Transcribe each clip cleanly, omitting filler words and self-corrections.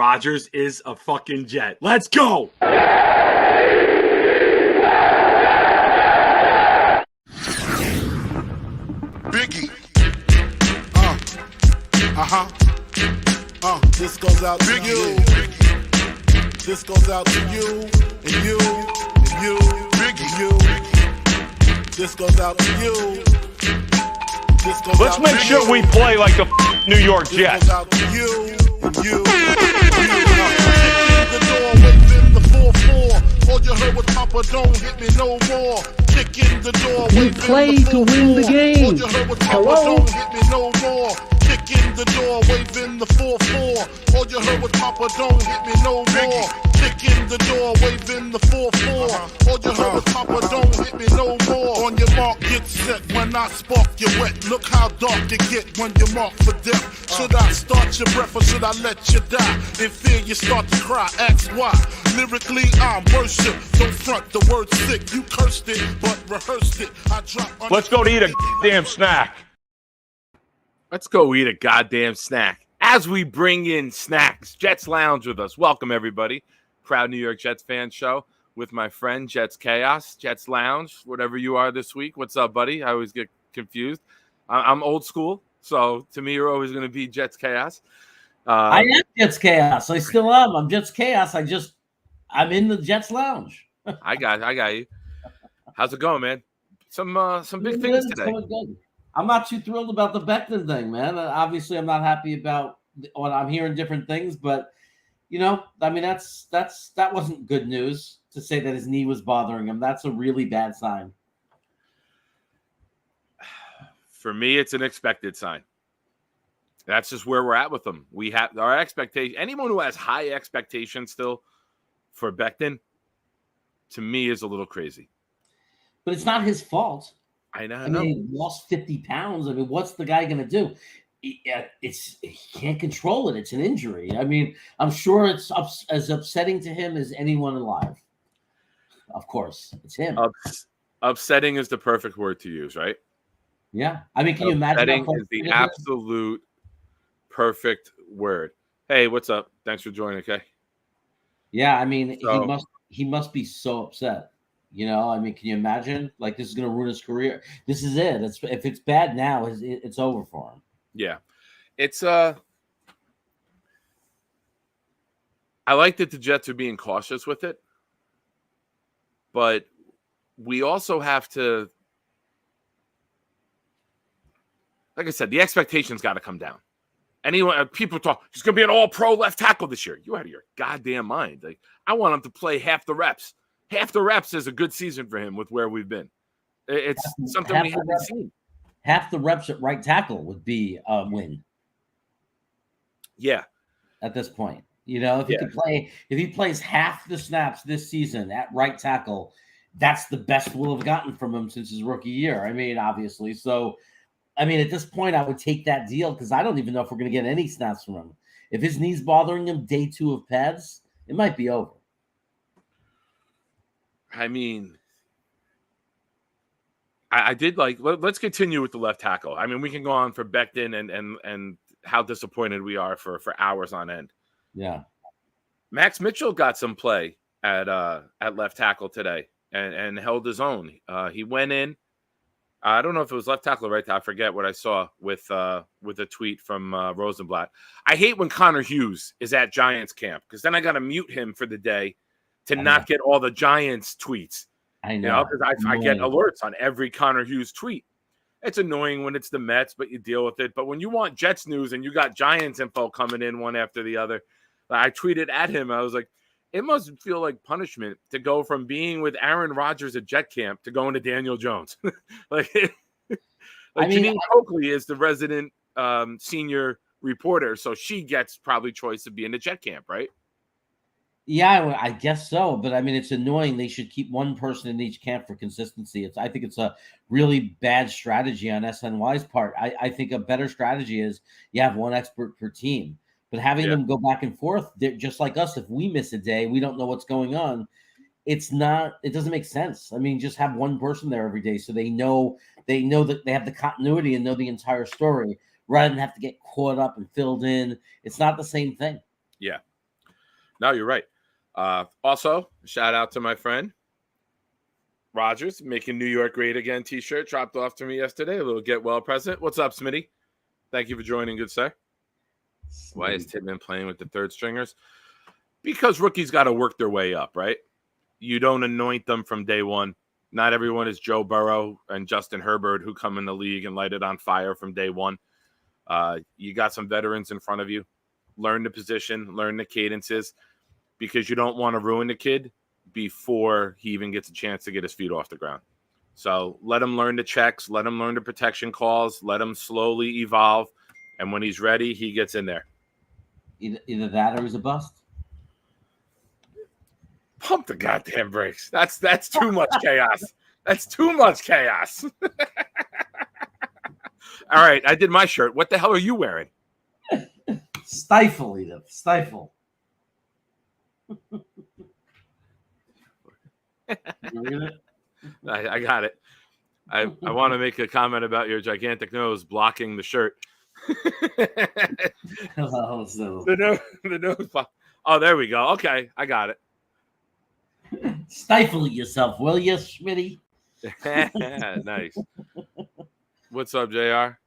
Rodgers is a fucking Jet. Let's go! Biggie. This goes out to you. This goes out to you and you and you Biggie. And you. This goes out to you. This goes Let's out make to sure you. we play like the New York This Jets. goes out to you and you. The door waving the 4-4. All you heard was Papa, don't hit me no more. Kick in the door, We waving play the to win the 4-4. game. All you heard was Papa, Hello? don't hit me no more. Kick in the door, waving the 4-4. All you heard was Papa, don't hit me no more. Kick in the door, waving the 4-4. All you heard was Papa, don't hit me no more. On your mark, get set. When I spark you wet, look how dark you get when you're marked for death. Should I start your breath or should I let you die? In fear you start to cry, ask why. Lyrically I'm worship, don't front the word sick. You cursed it, but rehearsed it. I drop. Let's go to eat a damn snack. Let's go eat a goddamn snack. As we bring in snacks, Jets Lounge with us. Welcome, everybody. Proud New York Jets fan show with my friend Jets Chaos, Jets Lounge, whatever you are this week. What's up, buddy? I always get confused. I'm old school, so to me, you're always going to be Jets Chaos. I am Jets Chaos. I still am. I'm Jets Chaos. I'm in the Jets Lounge. I got you. How's it going, man? Some big things today. I'm not too thrilled about the Becton thing, man. Obviously, I'm not happy about what I'm hearing different things, but I mean, that wasn't good news to say that his knee was bothering him. That's a really bad sign. For me, it's an expected sign. That's just where we're at with them. We have our expectation. Anyone who has high expectations still for Becton, to me, is a little crazy. But it's not his fault. I know. I mean, he lost 50 pounds. I mean, what's the guy going to do? He can't control it. It's an injury. I mean, I'm sure it's as upsetting to him as anyone alive. Of course, it's him. Upsetting is the perfect word to use, right? Yeah. I mean, can you imagine? Upsetting is the absolute perfect word. Hey, what's up? Thanks for joining, okay? Yeah, I mean, he must be so upset. I mean, can you imagine? Like, this is going to ruin his career. This is it. If it's bad now, it's over for him. Yeah. It's I like that the Jets are being cautious with it, but we also have to, like I said, the expectations got to come down. People talk, he's going to be an all-pro left tackle this year. You out of your goddamn mind. Like, I want him to play half the reps. Half the reps is a good season for him with where we've been. It's something we haven't seen. Half the reps at right tackle would be a win. Yeah. At this point, if he plays half the snaps this season at right tackle, that's the best we'll have gotten from him since his rookie year. I mean, obviously. So, I mean, at this point, I would take that deal because I don't even know if we're going to get any snaps from him. If his knee's bothering him day 2 of pads, it might be over. I mean, I did like. Let's continue with the left tackle. I mean, we can go on for Becton and how disappointed we are for hours on end. Yeah, Max Mitchell got some play at left tackle today and held his own. He went in. I don't know if it was left tackle or right tackle. I forget what I saw with a tweet from Rosenblatt. I hate when Connor Hughes is at Giants camp because then I got to mute him for the day to not get all the Giants tweets. I know. Because I get alerts on every Connor Hughes tweet. It's annoying when it's the Mets, but you deal with it. But when you want Jets news and you got Giants info coming in one after the other, I tweeted at him. I was like, it must feel like punishment to go from being with Aaron Rodgers at Jet camp to going to Daniel Jones. Janine Coakley is the resident senior reporter, so she gets probably choice of being at Jet camp, right? Yeah, I guess so. But I mean, it's annoying. They should keep one person in each camp for consistency. I think it's a really bad strategy on SNY's part. I think a better strategy is you have one expert per team. But having them go back and forth, just like us, if we miss a day, we don't know what's going on. It doesn't make sense. I mean, just have one person there every day so they know that they have the continuity and know the entire story rather than have to get caught up and filled in. It's not the same thing. Yeah. No, you're right. Also, shout out to my friend Rodgers, making New York great again t-shirt dropped off to me yesterday. A little get well present. What's up, Smitty? Thank you for joining, good sir. Why is Tittman playing with the third stringers? Because rookies got to work their way up, right? You don't anoint them from day one. Not everyone is Joe Burrow and Justin Herbert who come in the league and light it on fire from day one. You got some veterans in front of you. Learn the position, learn the cadences, because you don't want to ruin the kid before he even gets a chance to get his feet off the ground. So let him learn the checks, let him learn the protection calls, let him slowly evolve, and when he's ready, he gets in there. Either that or he's a bust. Pump the goddamn brakes. That's too much chaos. That's too much chaos. All right, I did my shirt. What the hell are you wearing? Stifle, Edith. Stifle. I got it. I want to make a comment about your gigantic nose blocking the shirt. The nose block. Oh, there we go. Okay, I got it. Stifle yourself, will you, Schmitty? Nice. What's up, JR?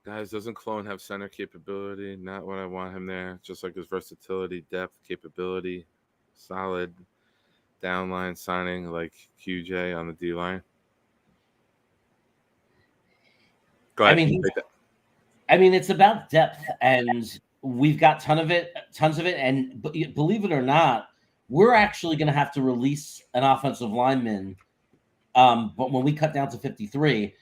Guys, doesn't Clone have center capability? Not when I want him there. Just like his versatility, depth, capability, solid downline signing like QJ on the D line. Go ahead. I mean, it's about depth, and we've got tons of it. And believe it or not, we're actually going to have to release an offensive lineman. But when we cut down to 53,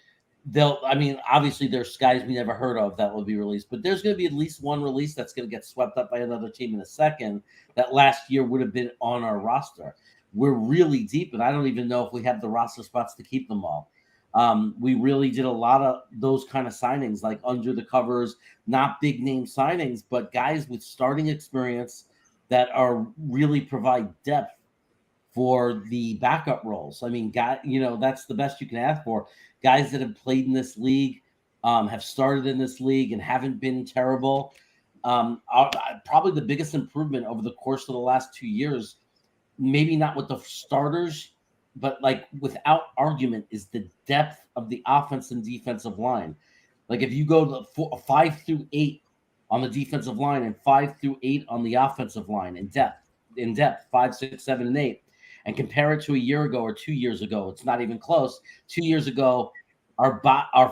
obviously there's guys we never heard of that will be released, but there's going to be at least one release that's going to get swept up by another team in a second that last year would have been on our roster. We're really deep, and I don't even know if we have the roster spots to keep them all. We really did a lot of those kind of signings, like under the covers, not big name signings, but guys with starting experience that are really provide depth for the backup roles. I mean, that's the best you can ask for. Guys that have played in this league, have started in this league and haven't been terrible. Probably the biggest improvement over the course of the last 2 years, maybe not with the starters, but like without argument, is the depth of the offense and defensive line. Like if you go to 5 through 8 on the defensive line and 5 through 8 on the offensive line in depth 5, 6, 7, and 8, and compare it to a year ago or 2 years ago, it's not even close. 2 years ago, our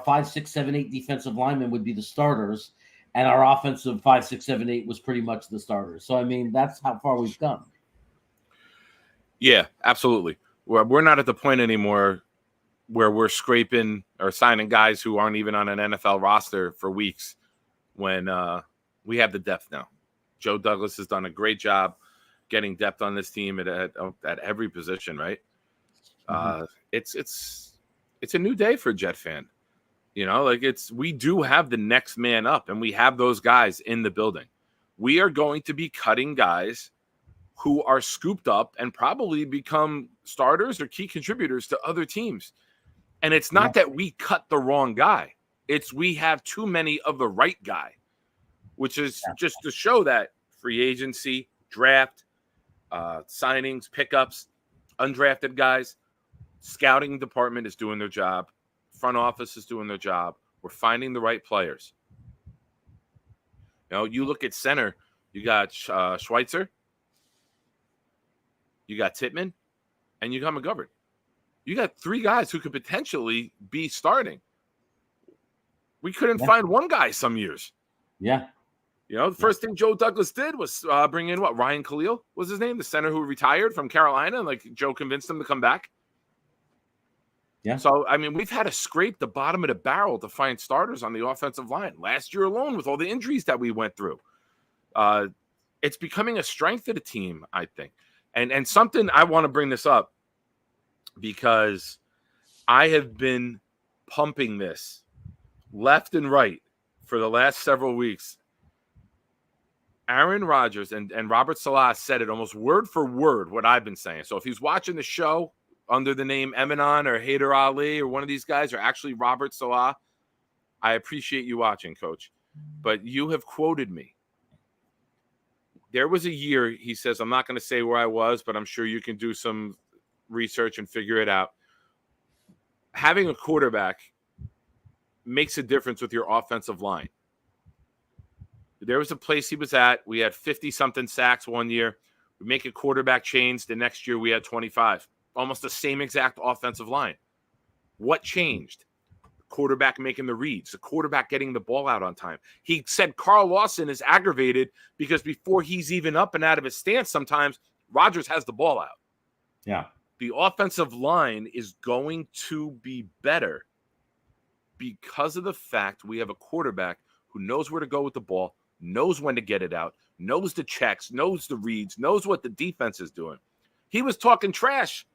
5, 6, 7, 8 defensive linemen would be the starters, and our offensive 5, 6, 7, 8 was pretty much the starters. So I mean, that's how far we've come. Yeah, absolutely. We're not at the point anymore where we're scraping or signing guys who aren't even on an NFL roster for weeks when we have the depth now. Joe Douglas has done a great job getting depth on this team at every position, right? Mm-hmm. It's a new day for a Jet fan. You know, like we do have the next man up, and we have those guys in the building. We are going to be cutting guys who are scooped up and probably become starters or key contributors to other teams. And it's not that we cut the wrong guy. It's we have too many of the right guy, which is just to show that free agency, draft, signings, pickups, undrafted guys, scouting department is doing their job. Front office is doing their job. We're finding the right players. You know, you look at center, you got Schweitzer, you got Tittman, and you got McGovern. You got 3 guys who could potentially be starting. We couldn't find one guy some years. Yeah. You know, the first thing Joe Douglas did was bring in Ryan Khalil was his name, the center who retired from Carolina. Like Joe convinced him to come back. Yeah. So, I mean, we've had to scrape the bottom of the barrel to find starters on the offensive line. Last year alone, with all the injuries that we went through, it's becoming a strength of the team, I think. And something I want to bring this up because I have been pumping this left and right for the last several weeks. Aaron Rodgers and Robert Salah said it almost word for word what I've been saying. So if he's watching the show under the name Eminon or Haider Ali or one of these guys, or actually Robert Salah, I appreciate you watching, Coach. But you have quoted me There was a year, he says, I'm not going to say where I was, but I'm sure you can do some research and figure it out. Having a quarterback makes a difference with your offensive line. There was a place he was at. We had 50-something sacks one year. We make a quarterback change. The next year we had 25. Almost the same exact offensive line. What changed? The quarterback making the reads. The quarterback getting the ball out on time. He said Carl Lawson is aggravated because before he's even up and out of his stance sometimes, Rodgers has the ball out. Yeah. The offensive line is going to be better because of the fact we have a quarterback who knows where to go with the ball, knows when to get it out, knows the checks, knows the reads, knows what the defense is doing. He was talking trash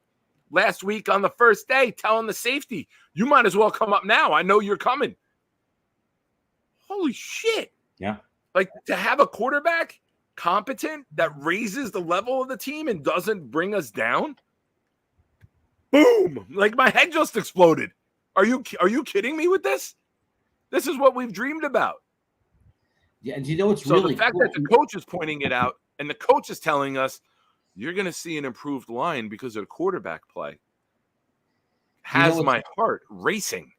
last week on the first day, telling the safety, you might as well come up now. I know you're coming. Holy shit. Yeah. Like, to have a quarterback competent that raises the level of the team and doesn't bring us down. Boom. Like, my head just exploded. Are you kidding me with this? This is what we've dreamed about. Yeah, and do you know what's so really the fact cool? that the coach is pointing it out and the coach is telling us you're going to see an improved line because of the quarterback play has my heart racing.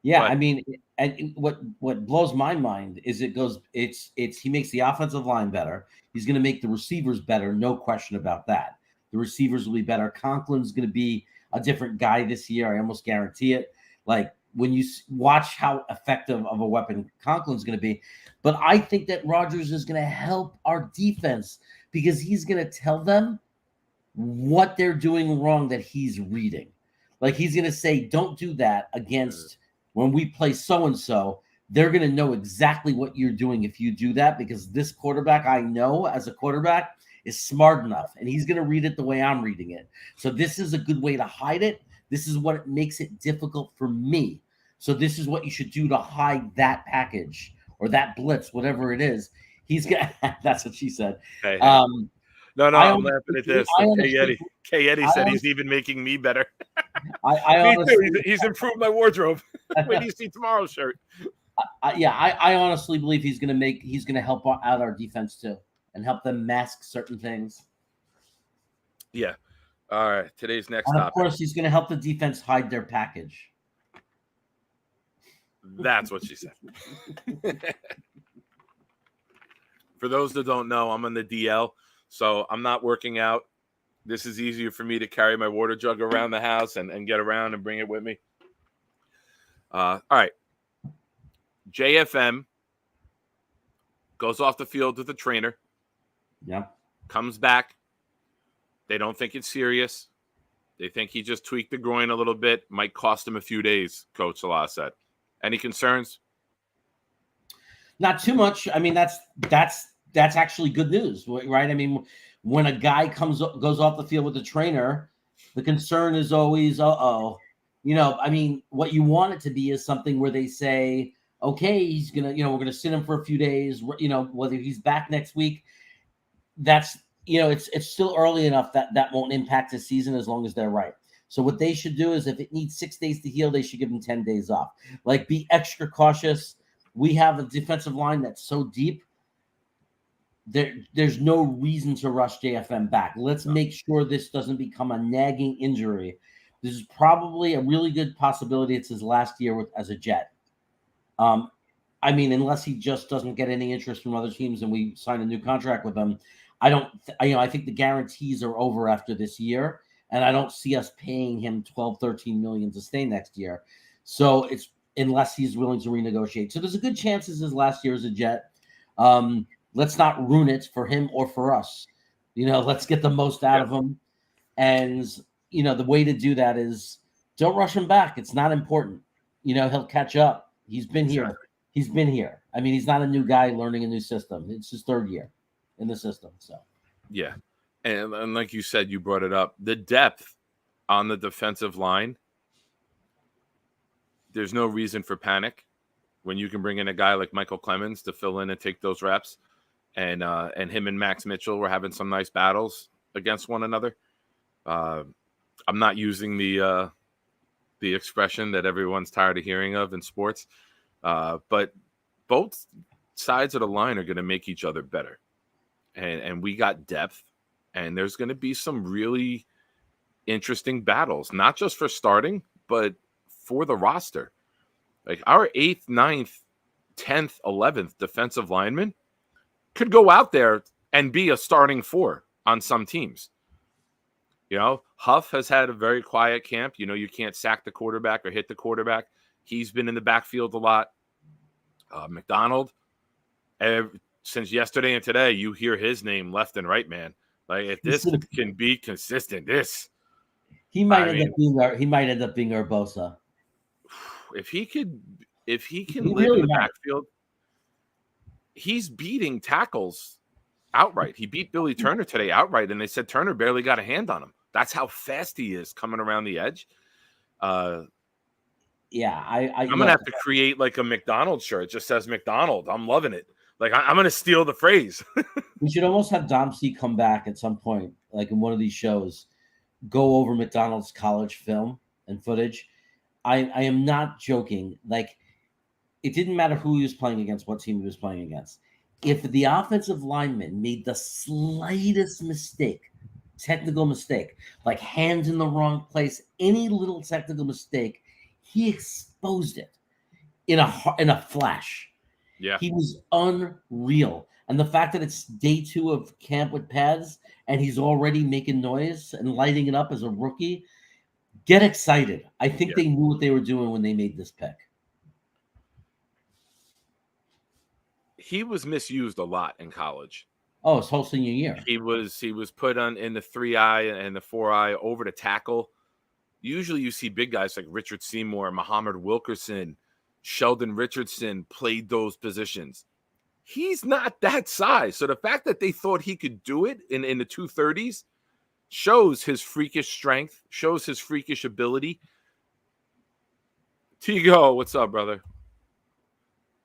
Yeah, but, I mean, and what blows my mind is he makes the offensive line better. He's going to make the receivers better, no question about that. The receivers will be better. Conklin's going to be a different guy this year. I almost guarantee it. Like, when you watch how effective of a weapon Conklin's going to be. But I think that Rodgers is going to help our defense because he's going to tell them what they're doing wrong that he's reading. Like, he's going to say, don't do that against when we play so-and-so. They're going to know exactly what you're doing if you do that because this quarterback I know as a quarterback is smart enough, and he's going to read it the way I'm reading it. So this is a good way to hide it. This is what makes it difficult for me. So this is what you should do to hide that package or that blitz, whatever it is. He's got. That's what she said. Hey. No, I'm laughing at this. K. Eddie said he's even making me better. Me too. He's improved my wardrobe. When do you see tomorrow's shirt? I honestly believe he's going to help out our defense too and help them mask certain things. Yeah. All right. Today's next and of topic. Course, he's going to help the defense hide their package. That's what she said. For those that don't know, I'm on the DL, so I'm not working out. This is easier for me to carry my water jug around the house and get around and bring it with me. All right. JFM goes off the field with the trainer. Yeah. Comes back. They don't think it's serious. They think he just tweaked the groin a little bit. Might cost him a few days, Coach Salah said. Any concerns? Not too much. I mean, that's actually good news, right? I mean, when a guy goes off the field with the trainer, the concern is always, I mean, what you want it to be is something where they say, okay, he's gonna, we're gonna sit him for a few days, whether he's back next week. That's, it's still early enough that won't impact the season as long as they're right. So what they should do is if it needs 6 days to heal, they should give him 10 days off. Like, be extra cautious. We have a defensive line that's so deep. There's no reason to rush JFM back. Let's make sure this doesn't become a nagging injury. This is probably a really good possibility it's his last year as a Jet. I mean, unless he just doesn't get any interest from other teams and we sign a new contract with him, I think the guarantees are over after this year. And I don't see us paying him $12-13 million to stay next year. So it's unless he's willing to renegotiate. So there's a good chance this is his last year as a Jet. Let's not ruin it for him or for us. Let's get the most out of him. And, the way to do that is don't rush him back. It's not important. He'll catch up. He's been here. He's been here. I mean, he's not a new guy learning a new system. It's his third year in the system. So, yeah. And like you said, you brought it up, the depth on the defensive line, there's no reason for panic when you can bring in a guy like Michael Clemens to fill in and take those reps. And him and Max Mitchell were having some nice battles against one another. I'm not using the expression that everyone's tired of hearing of in sports, but both sides of the line are going to make each other better. and we got depth, and there's going to be some really interesting battles, not just for starting, but for the roster. Like our 8th, 9th, 10th, 11th defensive lineman could go out there and be a starting 4 on some teams. You know, Huff has had a very quiet camp. You know, you can't sack the quarterback or hit the quarterback. He's been in the backfield a lot. McDonald, since yesterday and today, you hear his name left and right, man. Like, if this can be consistent, he might end up being our Bosa. If he can live in the backfield, he's beating tackles outright. He beat Billy Turner today outright, and they said Turner barely got a hand on him. That's how fast he is coming around the edge. I'm gonna have to create like a McDonald's shirt. It just says McDonald. I'm loving it. Like, I'm gonna steal the phrase. We should almost have Dom C come back at some point, like in one of these shows, go over McDonald's college film and footage. I am not joking. Like, it didn't matter who he was playing against, what team he was playing against. If the offensive lineman made the slightest mistake, technical mistake, like hands in the wrong place, any little technical mistake, he exposed it in a flash. Yeah, he was unreal. And the fact that it's day 2 of camp with pads and he's already making noise and lighting it up as a rookie, get excited. I think they knew what they were doing when they made this pick. He was misused a lot in college. Oh, his whole senior year. He was put on in the 3-eye and the 4-eye over to tackle. Usually you see big guys like Richard Seymour, Muhammad Wilkerson, Sheldon Richardson played those positions. He's not that size. So the fact that they thought he could do it in the 230s shows his freakish strength, shows his freakish ability. Tigo, what's up, brother?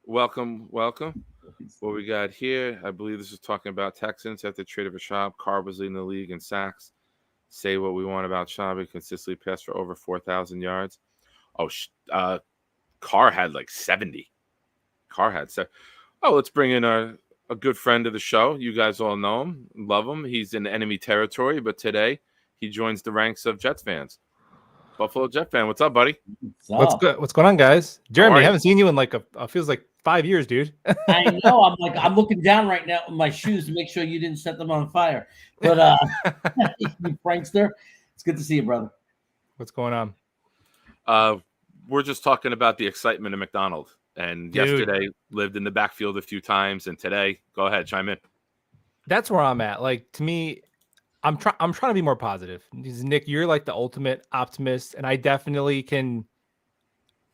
Welcome. What we got here, I believe this is talking about Texans at the trade of Rashad. Carr was leading the league in sacks. Say what we want about Shabby, consistently passed for over 4,000 yards. Carr had like 70. Let's bring in a good friend of the show. You guys all know him, love him. He's in enemy territory, but today he joins the ranks of Jets fans. Buffalo Jet fan, what's up, buddy? What's good? What's going on, guys? Jeremy, I haven't seen you in like feels like 5 years, dude. I know. I'm looking down right now with my shoes to make sure you didn't set them on fire. But you prankster, it's good to see you, brother. What's going on? We're just talking about the excitement of McDonald. And yesterday lived in the backfield a few times, and today, go ahead, chime in. That's where I'm at. Like, to me, I'm trying to be more positive. Nick, you're like the ultimate optimist, and I definitely can.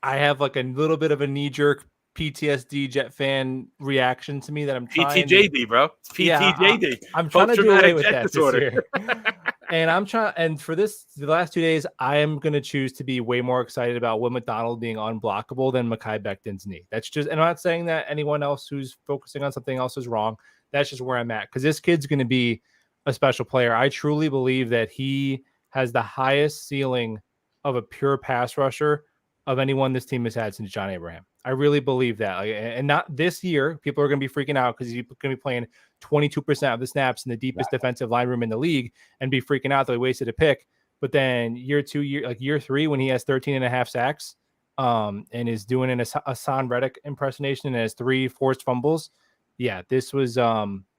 I have like a little bit of a knee-jerk PTSD Jet fan reaction to me that I'm trying. PTJD, bro. It's PTJD. Yeah, I'm trying to do away with that disorder. this year. And for the last 2 days, I am going to choose to be way more excited about Will McDonald being unblockable than Mekhi Becton's knee. That's just, and I'm not saying that anyone else who's focusing on something else is wrong. That's just where I'm at. Because this kid's going to be a special player. I truly believe that he has the highest ceiling of a pure pass rusher of anyone this team has had since John Abraham. I really believe that. And not this year. People are going to be freaking out because he's going to be playing 22% of the snaps in the deepest defensive line room in the league and be freaking out that he wasted a pick. But then year 3, when he has 13 and a half sacks and is doing a Hassan Reddick impersonation and has 3 forced fumbles. Yeah, this was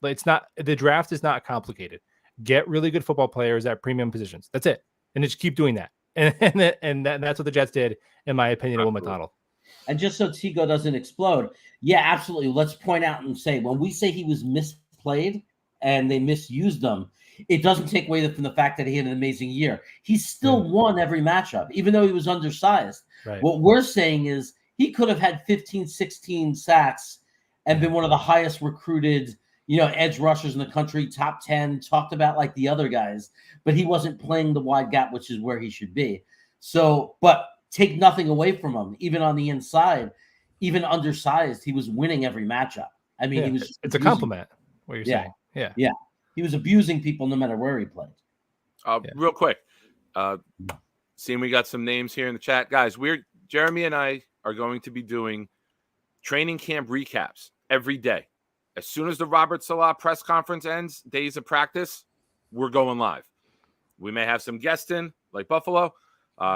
it's not, the draft is not complicated. Get really good football players at premium positions. That's it. And just keep doing that. And that's what the Jets did, in my opinion, of Will McDonald. And just so Tigo doesn't explode, yeah, absolutely. Let's point out and say, when we say he was misplayed and they misused him, it doesn't take away from the fact that he had an amazing year. He still won every matchup, even though he was undersized. Right. What we're saying is he could have had 15, 16 sacks and been one of the highest recruited, edge rushers in the country, top 10, talked about like the other guys, but he wasn't playing the wide gap, which is where he should be. So, but take nothing away from him, even on the inside, even undersized, he was winning every matchup. I mean, he was. It's a compliment, what you're saying. Yeah. He was abusing people no matter where he played. Real quick, seeing we got some names here in the chat, guys. Jeremy and I are going to be doing training camp recaps every day. As soon as the Robert Salah press conference ends, days of practice, we're going live. We may have some guests in, like Buffalo.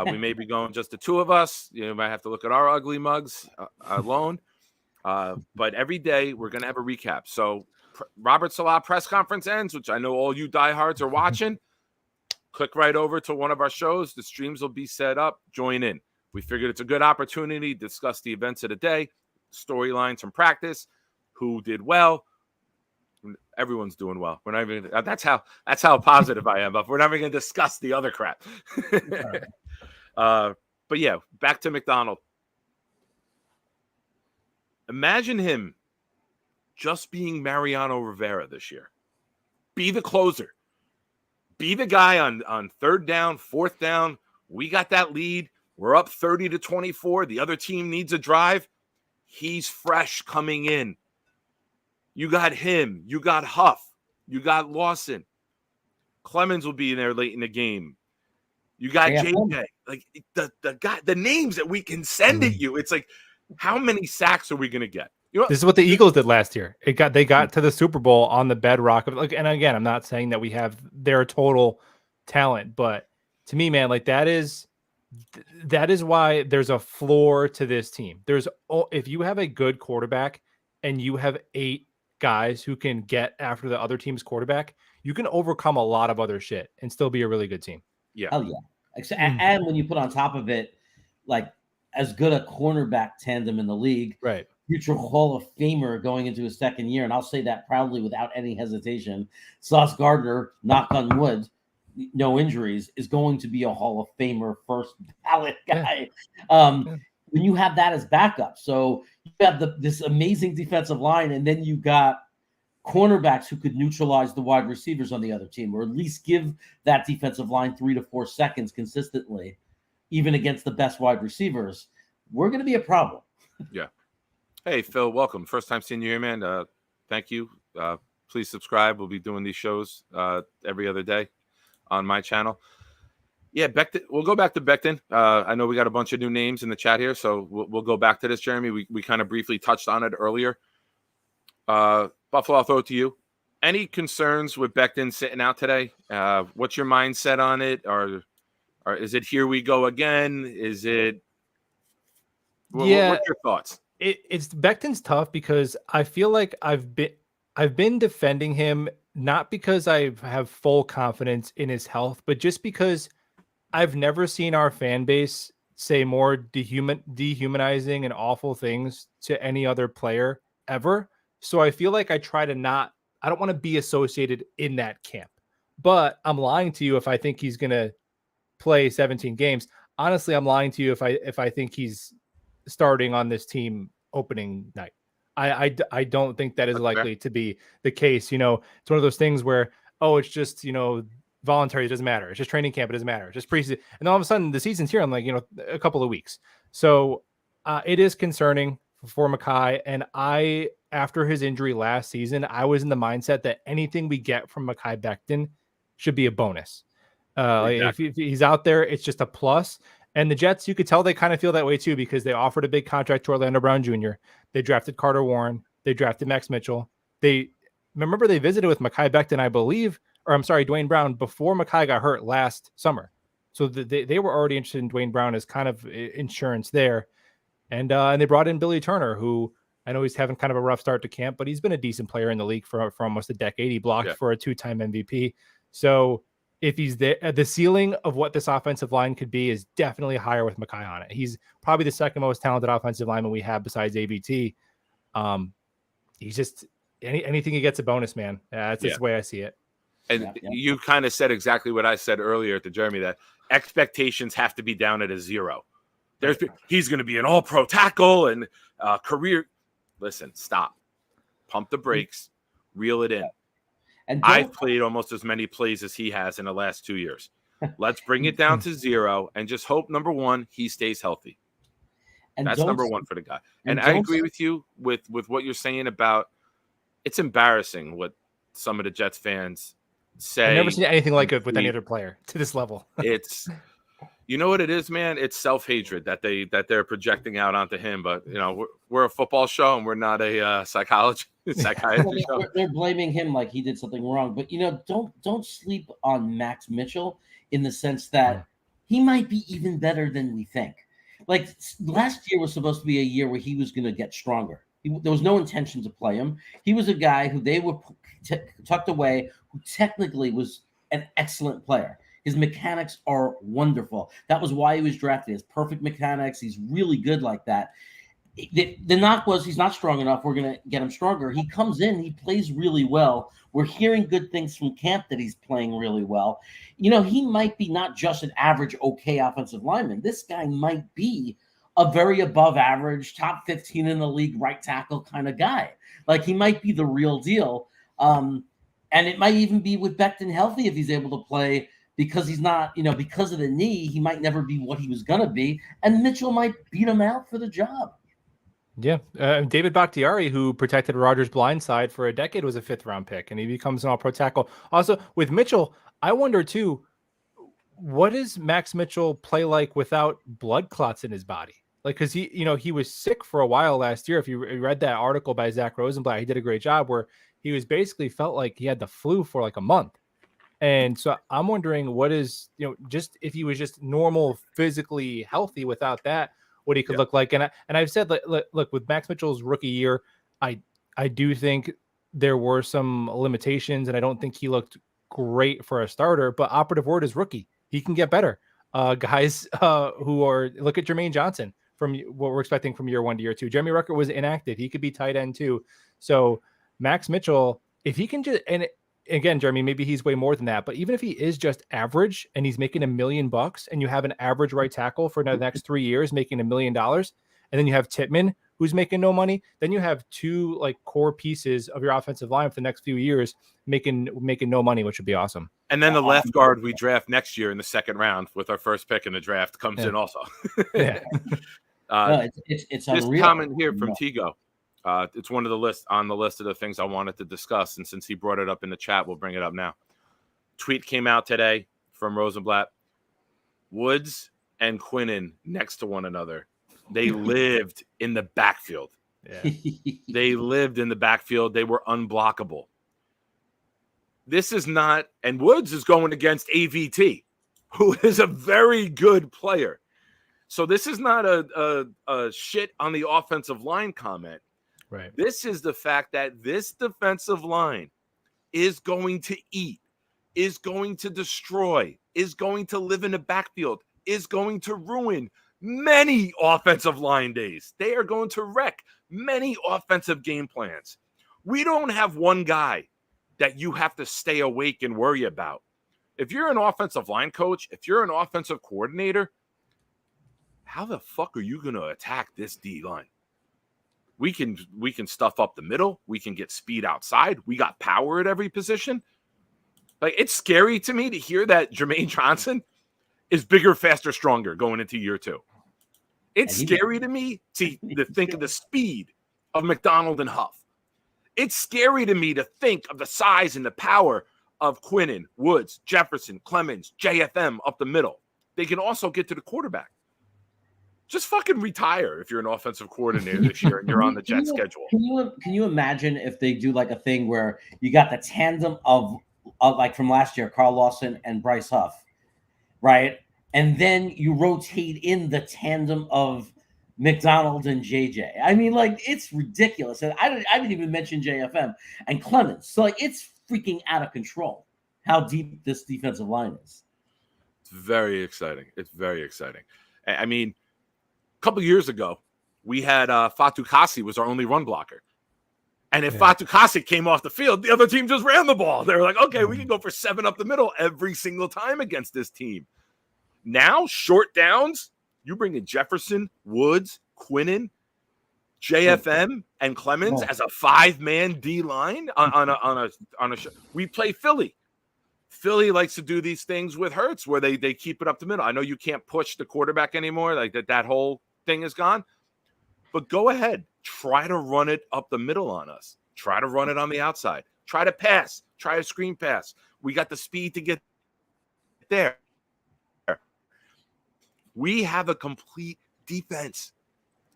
We may be going just the two of us. You might have to look at our ugly mugs alone. But every day we're going to have a recap. So Robert Salah press conference ends, which I know all you diehards are watching. Click right over to one of our shows. The streams will be set up. Join in. We figured it's a good opportunity to discuss the events of the day, storylines from practice, who did well. Everyone's doing well. We're not even. That's how positive I am. But we're never going to discuss the other crap. But yeah, back to McDonald. Imagine him just being Mariano Rivera this year. Be the closer. Be the guy on third down, fourth down. We got that lead. We're up 30-24. The other team needs a drive. He's fresh coming in. You got him. You got Huff. You got Lawson. Clemens will be in there late in the game. You got JJ. Like the guy, the names that we can send at you. It's like, how many sacks are we going to get? You know, this is what the Eagles did last year. They got to the Super Bowl on the bedrock of, like, and again, I'm not saying that we have their total talent, but to me, man, like that is why there's a floor to this team. If you have a good quarterback and you have 8 guys who can get after the other team's quarterback, you can overcome a lot of other shit and still be a really good team. Yeah. Oh yeah. And when you put on top of it, like as good a cornerback tandem in the league, right? Future Hall of Famer going into his second year, and I'll say that proudly without any hesitation. Sauce Gardner, knock on wood, no injuries, is going to be a Hall of Famer first ballot guy. When you have that as backup, so you have this amazing defensive line, and then you got cornerbacks who could neutralize the wide receivers on the other team, or at least give that defensive line 3 to 4 seconds consistently, even against the best wide receivers. We're going to be a problem. Yeah. Hey, Phil, welcome. First time seeing you here, man. Thank you. Please subscribe. We'll be doing these shows every other day on my channel. Yeah, Becton. We'll go back to Becton. I know we got a bunch of new names in the chat here, so we'll go back to this, Jeremy. We kind of briefly touched on it earlier. Buffalo, I'll throw it to you. Any concerns with Becton sitting out today? What's your mindset on it? Or is it here we go again? Is it? What's your thoughts? It's Becton's tough because I feel like I've been defending him, not because I have full confidence in his health, but just because I've never seen our fan base say more dehumanizing and awful things to any other player ever. So I feel like I don't want to be associated in that camp. But I'm lying to you if I think he's going to play 17 games. Honestly, I'm lying to you if I think he's starting on this team opening night. I don't think that is likely to be the case. You know, it's one of those things where, it's just, voluntary, it doesn't matter. It's just training camp, it doesn't matter. It's just preseason. And all of a sudden the season's here. I'm like, a couple of weeks. So it is concerning for Mekhi. And after his injury last season, I was in the mindset that anything we get from Mekhi Becton should be a bonus. Exactly. If he's out there, it's just a plus. And the Jets, you could tell they kind of feel that way too, because they offered a big contract to Orlando Brown Jr. They drafted Carter Warren. They drafted Max Mitchell. They visited with Mekhi Becton, I believe, Dwayne Brown before Mekhi got hurt last summer. So they were already interested in Dwayne Brown as kind of insurance there. And they brought in Billy Turner, who I know he's having kind of a rough start to camp, but he's been a decent player in the league for almost a decade. He blocked for a 2-time MVP. So if he's there, the ceiling of what this offensive line could be is definitely higher with Mekhi on it. He's probably the second most talented offensive lineman we have besides ABT. He's just anything he gets a bonus, man. That's the way I see it. And you kind of said exactly what I said earlier to Jeremy, that expectations have to be down at a 0. He's going to be an all-pro tackle and career. Listen, stop. Pump the brakes. Reel it in. And I've played almost as many plays as he has in the last 2 years. Let's bring it down to 0 and just hope, number one, he stays healthy. And that's number one for the guy. And I agree with you with what you're saying about it's embarrassing what some of the Jets fans say. I've never seen anything like it with any other player to this level. You know what it is, man? It's self-hatred that they're projecting out onto him. But we're a football show and we're not a psychiatry show. They're blaming him like he did something wrong. But don't sleep on Max Mitchell in the sense that he might be even better than we think. Like last year was supposed to be a year where he was going to get stronger. There was no intention to play him. He was a guy who they were tucked away, who technically was an excellent player. His mechanics are wonderful. That was why he was drafted. He has perfect mechanics. He's really good like that. The knock was he's not strong enough. We're going to get him stronger. He comes in. He plays really well. We're hearing good things from camp that he's playing really well. He might be not just an average, okay offensive lineman. This guy might be a very above average, top 15 in the league, right tackle kind of guy. Like he might be the real deal. And it might even be with Becton healthy if he's able to play. Because he's not, because of the knee, he might never be what he was going to be. And Mitchell might beat him out for the job. Yeah. David Bakhtiari, who protected Rodgers' blind side for a decade, was a 5th-round pick, and he becomes an all-pro tackle. Also, with Mitchell, I wonder, too, what does Max Mitchell play like without blood clots in his body? Like, because he was sick for a while last year. If you read that article by Zach Rosenblatt, he did a great job where he was basically felt like he had the flu for like a month. And so I'm wondering what is, just if he was just normal, physically healthy without that, what he could look like. And I've said, look, with Max Mitchell's rookie year, I do think there were some limitations, and I don't think he looked great for a starter. But operative word is rookie. He can get better. Guys look at Jermaine Johnson from what we're expecting from year 1 to year 2. Jeremy Ruckert was inactive. He could be tight end too. So Max Mitchell, if he can just, and again, Jeremy, maybe he's way more than that, but even if he is just average and he's making $1 million and you have an average right tackle for the next 3 years making $1 million, and then you have Tittman who's making no money, then you have two core pieces of your offensive line for the next few years making no money, which would be awesome. And then the left guard we draft next year in the 2nd round with our first pick in the draft comes in also. Yeah. It's this unreal. comment here from Tigo. It's one of the list of the things I wanted to discuss. And since he brought it up in the chat, we'll bring it up now. Tweet came out today from Rosenblatt. Woods and Quinnen next to one another. They lived in the backfield. Yeah. They lived in the backfield. They were unblockable. This is not, and Woods is going against AVT, who is a very good player. So this is not a shit on the offensive line comment. Right. This is the fact that this defensive line is going to eat, is going to destroy, is going to live in the backfield, is going to ruin many offensive line days. They are going to wreck many offensive game plans. We don't have one guy that you have to stay awake and worry about. If you're an offensive line coach, if you're an offensive coordinator, how the fuck are you going to attack this D line? We can stuff up the middle. We can get speed outside. We got power at every position. Like, it's scary to me to hear that Jermaine Johnson is bigger, faster, stronger going into year 2. It's scary to me to think of the speed of McDonald and Huff. It's scary to me to think of the size and the power of Quinnen, Woods, Jefferson, Clemens, JFM up the middle. They can also get to the quarterback. Just fucking retire if you're an offensive coordinator this year and you're on the Jet schedule. Can you imagine if they do like a thing where you got the tandem of like from last year, Carl Lawson and Bryce Huff, right? And then you rotate in the tandem of McDonald and JJ. I mean, like, it's ridiculous. And I didn't even mention JFM and Clemens. So, like, it's freaking out of control how deep this defensive line is. It's very exciting. It's very exciting. I mean, a couple years ago, we had Fatou Kassi was our only run blocker. And if Fatou Kassi came off the field, the other team just ran the ball. They were like, okay, we can go for 7 up the middle every single time against this team. Now, short downs, you bring in Jefferson, Woods, Quinnen, JFM, and Clemens as a 5-man D line on a show. We play Philly. Philly likes to do these things with Hurts where they keep it up the middle. I know you can't push the quarterback anymore, like that whole thing is gone. But go ahead, try to run it up the middle on us. Try to run it on the outside. Try to pass. Try a screen pass. We got the speed to get there. We have a complete defense.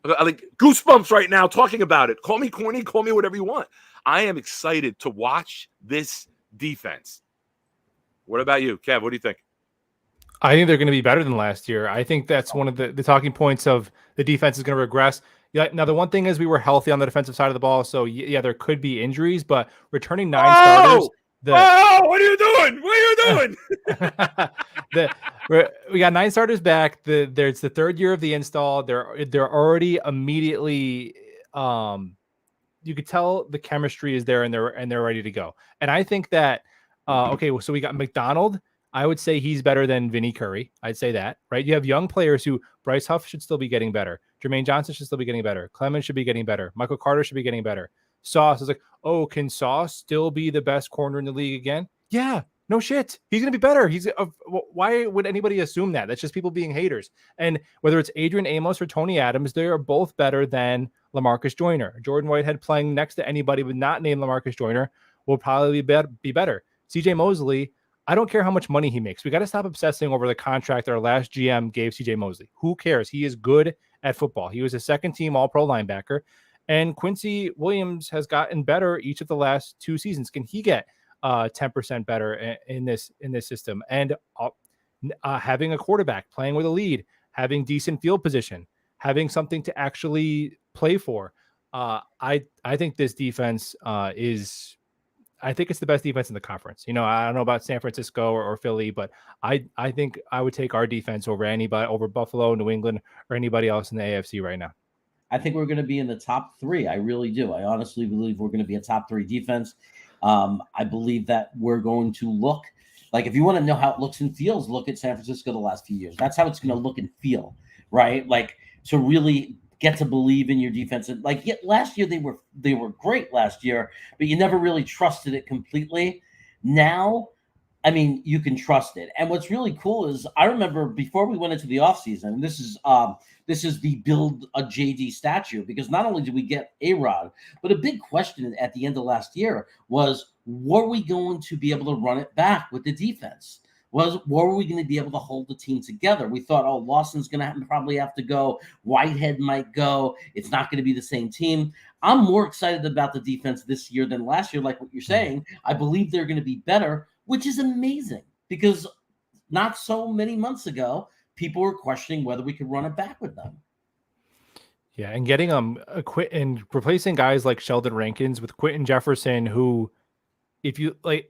Like goosebumps right now talking about it. Call me corny, call me whatever you want. I am excited to watch this defense. What about you, Kev? What do you think? I think they're going to be better than last year. I think that's one of the talking points of the defense is going to regress. Yeah. Now, the one thing is we were healthy on the defensive side of the ball. So, yeah, there could be injuries, but returning 9 starters. What are you doing? What are you doing? We got 9 starters back. It's the 3rd year of the install. They're already immediately you could tell the chemistry is there and they're ready to go. And I think that so we got McDonald. I would say he's better than Vinny Curry. I'd say that, right? You have young players who Bryce Huff should still be getting better. Jermaine Johnson should still be getting better. Clemens should be getting better. Michael Carter should be getting better. Sauce is like, oh, can Sauce still be the best corner in the league again? Yeah, no shit. He's going to be better. Why would anybody assume that? That's just people being haters. And whether it's Adrian Amos or Tony Adams, they are both better than LaMarcus Joyner. Jordan Whitehead playing next to anybody but not named LaMarcus Joyner will probably be better. CJ Mosley, I don't care how much money he makes. We got to stop obsessing over the contract our last GM gave CJ Mosley. Who cares? He is good at football. He was a second-team All-Pro linebacker. And Quincy Williams has gotten better each of the last 2 seasons. Can he get 10% better in this system? And having a quarterback, playing with a lead, having decent field position, having something to actually play for. I think this defense I think it's the best defense in the conference. I don't know about San Francisco or Philly, but I think I would take our defense over Buffalo, New England, or anybody else in the AFC right now. I think we're going to be in the top 3. I really do. I honestly believe we're going to be a top 3 defense. I believe that we're going to look like, if you want to know how it looks and feels, look at San Francisco the last few years. That's how it's going to look and feel, right? Like, to really get to believe in your defense. And last year they were great last year, but you never really trusted it completely. Now, I mean, you can trust it. And what's really cool is I remember before we went into the offseason, this is the build a JD statue, because not only did we get A-Rod, but a big question at the end of last year was, were we going to be able to run it back with the defense? Were we going to be able to hold the team together? We thought, Lawson's going to probably have to go. Whitehead might go. It's not going to be the same team. I'm more excited about the defense this year than last year, like what you're saying. I believe they're going to be better, which is amazing, because not so many months ago, people were questioning whether we could run it back with them. Yeah, and getting and replacing guys like Sheldon Rankins with Quentin Jefferson, who, if you like,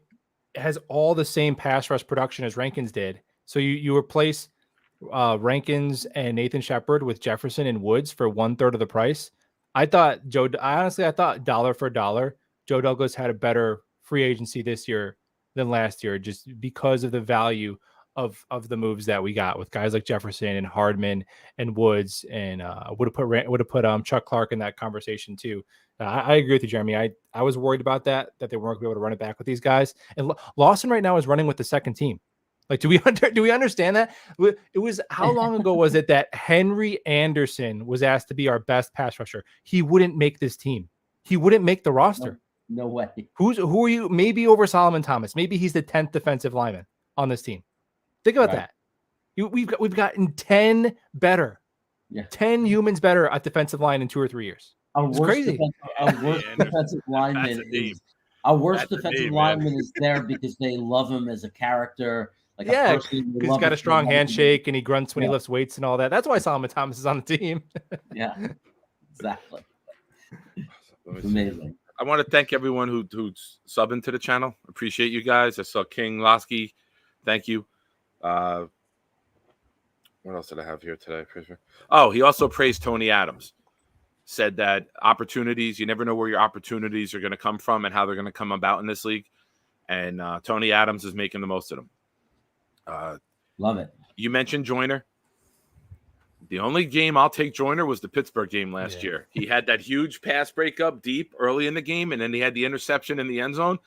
has all the same pass rush production as Rankins did. So you replace Rankins and Nathan Shepard with Jefferson and Woods for 1/3 of the price. I thought dollar for dollar, Joe Douglas had a better free agency this year than last year, just because of the value of the moves that we got with guys like Jefferson and Hardman and Woods, and would have put Chuck Clark in that conversation too. I agree with you, Jeremy. I was worried about that they weren't going to be able to run it back with these guys. And Lawson right now is running with the second team. Like, do we understand that? It was, how long ago was it that Henry Anderson was asked to be our best pass rusher? He wouldn't make this team. He wouldn't make the roster. No way. Who are you? Maybe over Solomon Thomas. Maybe he's the 10th defensive lineman on this team. Think about that. We've gotten 10 better. Yeah. 10 humans better at defensive line in 2 or 3 years. It's crazy. Our worst defensive lineman is there because they love him as a character. Because he's got a strong handshake and he grunts when he lifts weights and all that. That's why Solomon Thomas is on the team. Yeah, exactly. It's amazing. I want to thank everyone who's subbing to the channel. Appreciate you guys. I saw King Losky. Thank you. What else did I have here today? Oh, he also praised Tony Adams. Said that opportunities, you never know where your opportunities are going to come from and how they're going to come about in this league. And Tony Adams is making the most of them. Love it. You mentioned Joyner. The only game I'll take Joyner was the Pittsburgh game last year. He had that huge pass breakup deep early in the game, and then he had the interception in the end zone.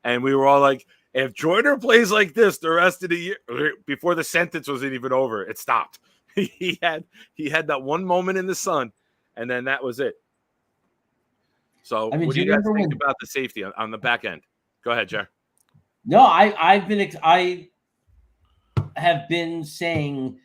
And we were all like, if Joyner plays like this the rest of the year, before the sentence wasn't even over, it stopped. He had that one moment in the sun, and then that was it. So what do you guys think about the safety on the back end? Go ahead, Jer. No, I have been saying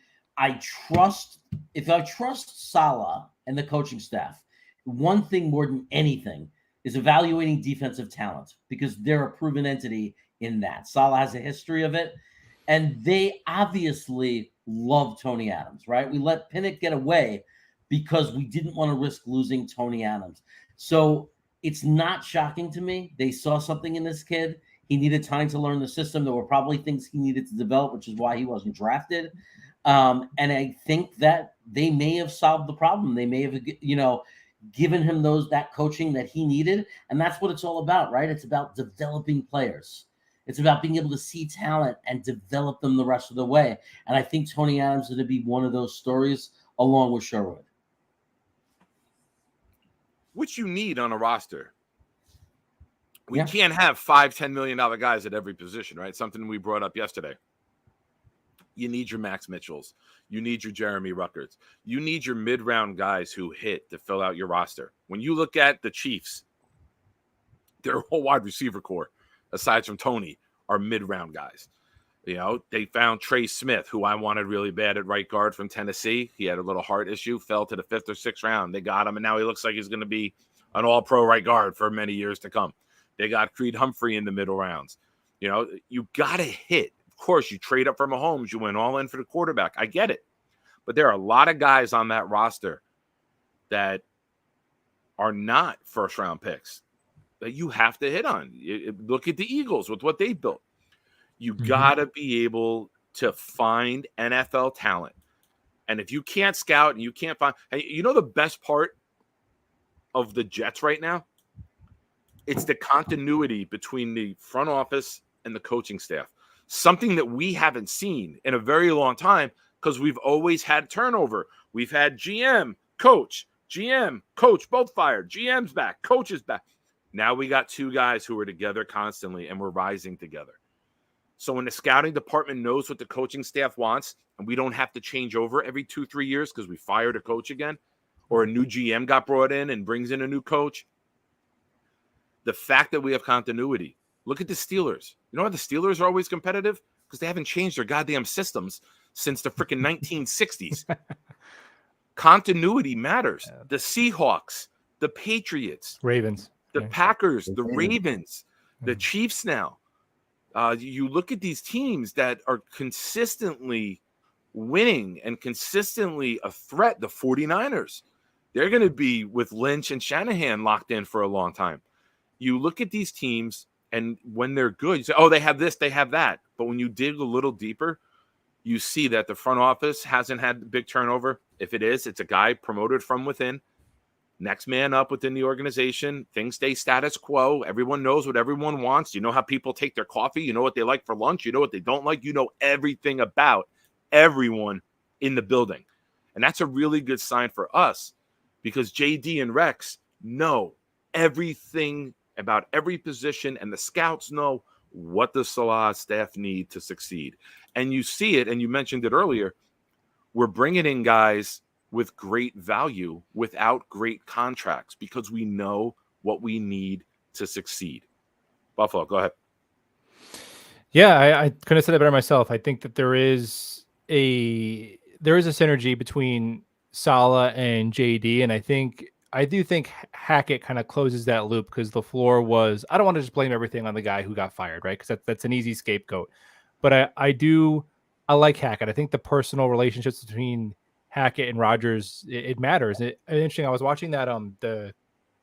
if I trust Saleh and the coaching staff, one thing more than anything is evaluating defensive talent, because they're a proven entity in that. Saleh has a history of it, and they obviously love Tony Adams, right? We let Pinnock get away because we didn't want to risk losing Tony Adams. So it's not shocking to me. They saw something in this kid. He needed time to learn the system. There were probably things he needed to develop, which is why he wasn't drafted. And I think that they may have solved the problem. They may have, given him that coaching that he needed. And that's what it's all about, right? It's about developing players. It's about being able to see talent and develop them the rest of the way. And I think Tony Adams is going to be one of those stories along with Sherwood. Which you need on a roster. We can't have $5-10 million guys at every position, right? Something we brought up yesterday. You need your Max Mitchells. You need your Jeremy Ruckards. You need your mid-round guys who hit to fill out your roster. When you look at the Chiefs, their whole wide receiver core, aside from Tony, are mid-round guys. They found Trey Smith, who I wanted really bad at right guard from Tennessee. He had a little heart issue, fell to the 5th or 6th round. They got him, and now he looks like he's going to be an all-pro right guard for many years to come. They got Creed Humphrey in the middle rounds. You got to hit. Of course, you trade up for Mahomes. You went all in for the quarterback. I get it. But there are a lot of guys on that roster that are not first-round picks that you have to hit on. Look at the Eagles with what they built. You got to be able to find NFL talent. And if you can't scout and you can't find – the best part of the Jets right now? It's the continuity between the front office and the coaching staff. Something that we haven't seen in a very long time because we've always had turnover. We've had GM, coach, both fired. GM's back, coach is back. Now we got two guys who are together constantly and we're rising together. So when the scouting department knows what the coaching staff wants and we don't have to change over every 2-3 years because we fired a coach again or a new GM got brought in and brings in a new coach, the fact that we have continuity. Look at the Steelers. You know why the Steelers are always competitive? Because they haven't changed their goddamn systems since the freaking 1960s. Continuity matters. Yeah. The Seahawks, the Patriots, Ravens, the Packers, the Ravens, the Chiefs now. You look at these teams that are consistently winning and consistently a threat. The 49ers, they're going to be with Lynch and Shanahan locked in for a long time. You look at these teams, and when they're good, you say, oh, they have this, they have that. But when you dig a little deeper, you see that the front office hasn't had big turnover. If it is, it's a guy promoted from within. Next man up within the organization. Things stay status quo. Everyone knows what everyone wants. You know how people take their coffee. You know what they like for lunch. You know what they don't like. You know everything about everyone in the building. And that's a really good sign for us because JD and Rex know everything about every position, and the scouts know what the Salah staff need to succeed. And you see it, and you mentioned it earlier, we're bringing in guys with great value without great contracts because we know what we need to succeed. Buffalo, go ahead. Yeah, I couldn't have said it better myself. I think that there is a synergy between Salah and JD, and I do think Hackett kind of closes that loop because LaFleur was, I don't want to just blame everything on the guy who got fired, right? Because that's an easy scapegoat. But I like Hackett. I think the personal relationships between Hackett and Rodgers, it matters. Interesting. I was watching that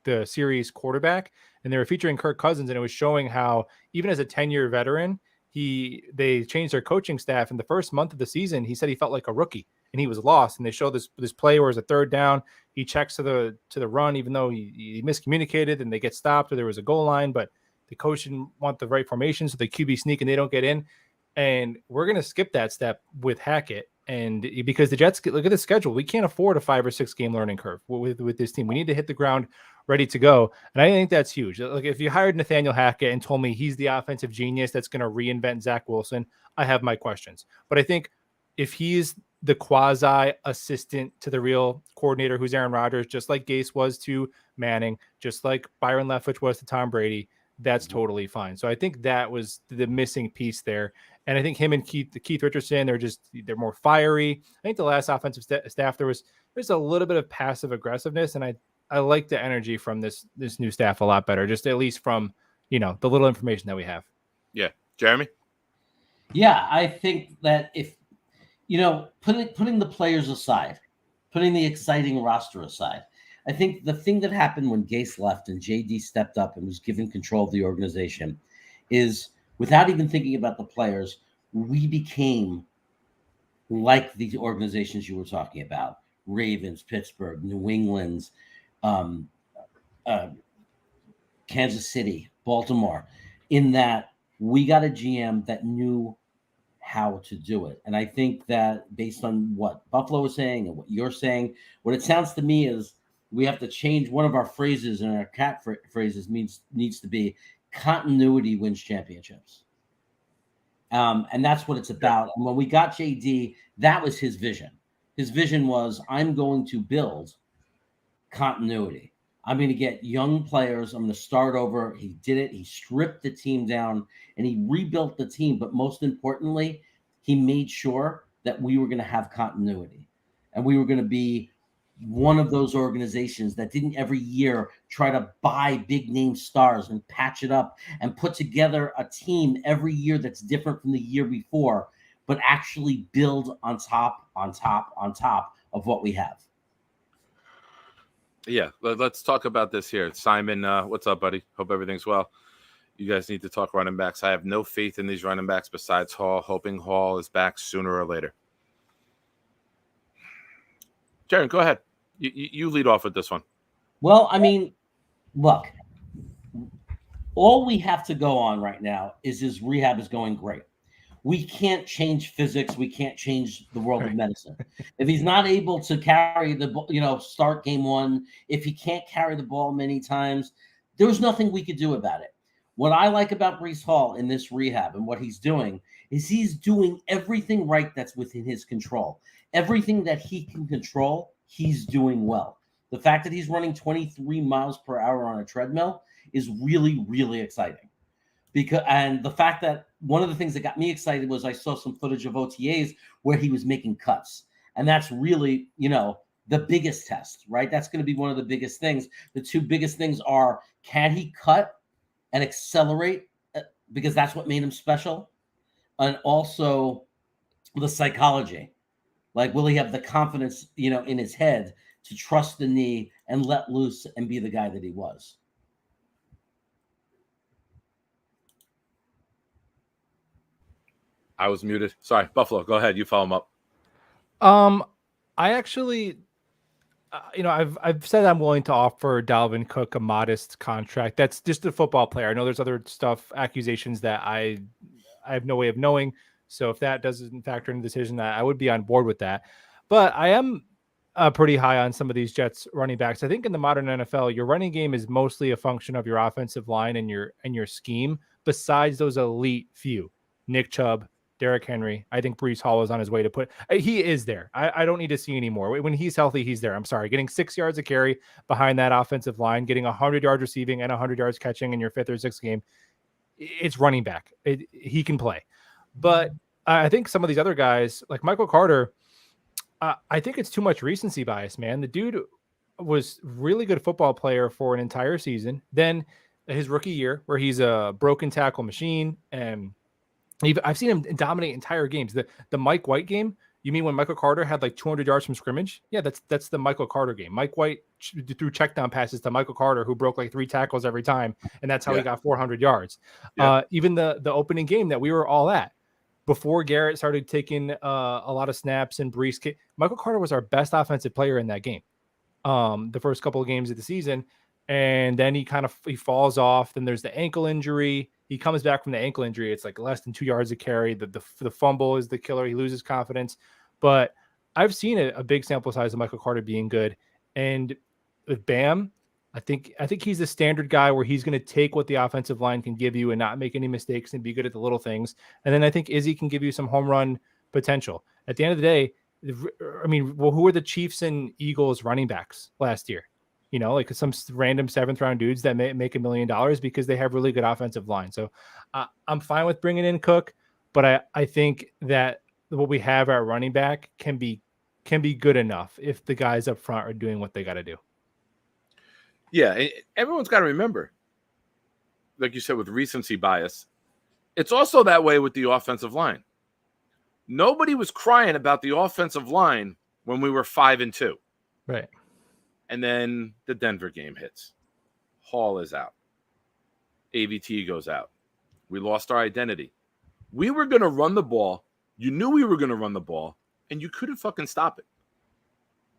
the series Quarterback, and they were featuring Kirk Cousins, and it was showing how even as a 10-year veteran, they changed their coaching staff. In the first month of the season, he said he felt like a rookie and he was lost. And they show this play where it's a third down. He checks to the run, even though he miscommunicated and they get stopped or there was a goal line, but the coach didn't want the right formation. So the QB sneak and they don't get in. And we're going to skip that step with Hackett. And because the Jets, look at the schedule, we can't afford a 5 or 6 game learning curve with this team. We need to hit the ground ready to go. And I think that's huge. Like if you hired Nathaniel Hackett and told me he's the offensive genius that's going to reinvent Zach Wilson, I have my questions. But I think if he's the quasi assistant to the real coordinator, who's Aaron Rodgers, just like Gase was to Manning, just like Byron Leftwich was to Tom Brady, that's totally fine. So I think that was the missing piece there. And I think him and Keith Richardson, they're more fiery. I think the last offensive staff, there's a little bit of passive aggressiveness. And I like the energy from this new staff a lot better, just at least from, the little information that we have. Yeah. Jeremy? Yeah, I think that if, putting the players aside, putting the exciting roster aside, I think the thing that happened when Gase left and JD stepped up and was given control of the organization is, without even thinking about the players, we became like the organizations you were talking about: Ravens, Pittsburgh, New England's, Kansas City, Baltimore, in that we got a GM that knew how to do it. And I think that based on what Buffalo was saying and what you're saying, what it sounds to me is we have to change one of our phrases, and our cat phrases needs to be continuity wins championships. And that's what it's about. And when we got JD, that was his vision. His vision was, I'm going to build continuity. I'm going to get young players. I'm going to start over. He did it. He stripped the team down and he rebuilt the team. But most importantly, he made sure that we were going to have continuity, and we were going to be one of those organizations that didn't every year try to buy big name stars and patch it up and put together a team every year that's different from the year before, but actually build on top of what we have. Yeah, let's talk about this here. Simon, what's up, buddy? Hope everything's well. You guys need to talk running backs. I have no faith in these running backs besides Hall, hoping Hall is back sooner or later. Jaron, go ahead. You lead off with this one. Well, I mean, look, all we have to go on right now is his rehab is going great. We can't change physics. We can't change the world of medicine. If he's not able to carry the, start game one, if he can't carry the ball many times, there's nothing we could do about it. What I like about Breece Hall in this rehab and what he's doing is he's doing everything right that's within his control. Everything that he can control, he's doing well. The fact that he's running 23 miles per hour on a treadmill is really, really exciting. And the fact that one of the things that got me excited was I saw some footage of OTAs where he was making cuts. And that's really, the biggest test, right? That's going to be one of the biggest things. The two biggest things are, can he cut and accelerate? Because that's what made him special. And also the psychology. Like, will he have the confidence, in his head to trust the knee and let loose and be the guy that he was? I was muted. Sorry, Buffalo. Go ahead. You follow him up. I actually, I've said I'm willing to offer Dalvin Cook a modest contract. That's just a football player. I know there's other stuff, accusations that I have no way of knowing. So if that doesn't factor in the decision, I would be on board with that. But I am pretty high on some of these Jets running backs. I think in the modern NFL, your running game is mostly a function of your offensive line and your scheme. Besides those elite few, Nick Chubb, Derrick Henry, I think Breece Hall is on his way to he is there. I don't need to see anymore. When he's healthy, he's there. I'm sorry. Getting 6 yards of carry behind that offensive line, getting 100 yards receiving and 100 yards catching in your fifth or sixth game, it's running back. He can play. But I think some of these other guys, like Michael Carter, I think it's too much recency bias, man. The dude was really good football player for an entire season. Then his rookie year, where he's a broken tackle machine, and I've seen him dominate entire games. The Mike White game, you mean when Michael Carter had like 200 yards from scrimmage? Yeah, that's the Michael Carter game. Mike White threw check down passes to Michael Carter, who broke like 3 tackles every time, and that's how he got 400 yards. Yeah. Even the opening game that we were all at, before Garrett started taking a lot of snaps and Breece, Michael Carter was our best offensive player in that game, the first couple of games of the season. And then he falls off. Then there's the ankle injury. He comes back from the ankle injury. It's like less than 2 yards of carry. The fumble is the killer. He loses confidence. But I've seen a big sample size of Michael Carter being good. And with Bam, I think he's the standard guy where he's going to take what the offensive line can give you and not make any mistakes and be good at the little things. And then I think Izzy can give you some home run potential. At the end of the day, I mean, well, who were the Chiefs and Eagles running backs last year? Like some random 7th round dudes that make $1 million because they have really good offensive line. So I'm fine with bringing in Cook, But I think that what we have at running back can be good enough if the guys up front are doing what they got to do. Yeah, everyone's got to remember, like you said, with recency bias, it's also that way with the offensive line. Nobody was crying about the offensive line when we were 5-2. Right. And then the Denver game hits. Hall is out. AVT goes out. We lost our identity. We were going to run the ball. You knew we were going to run the ball, and you couldn't fucking stop it.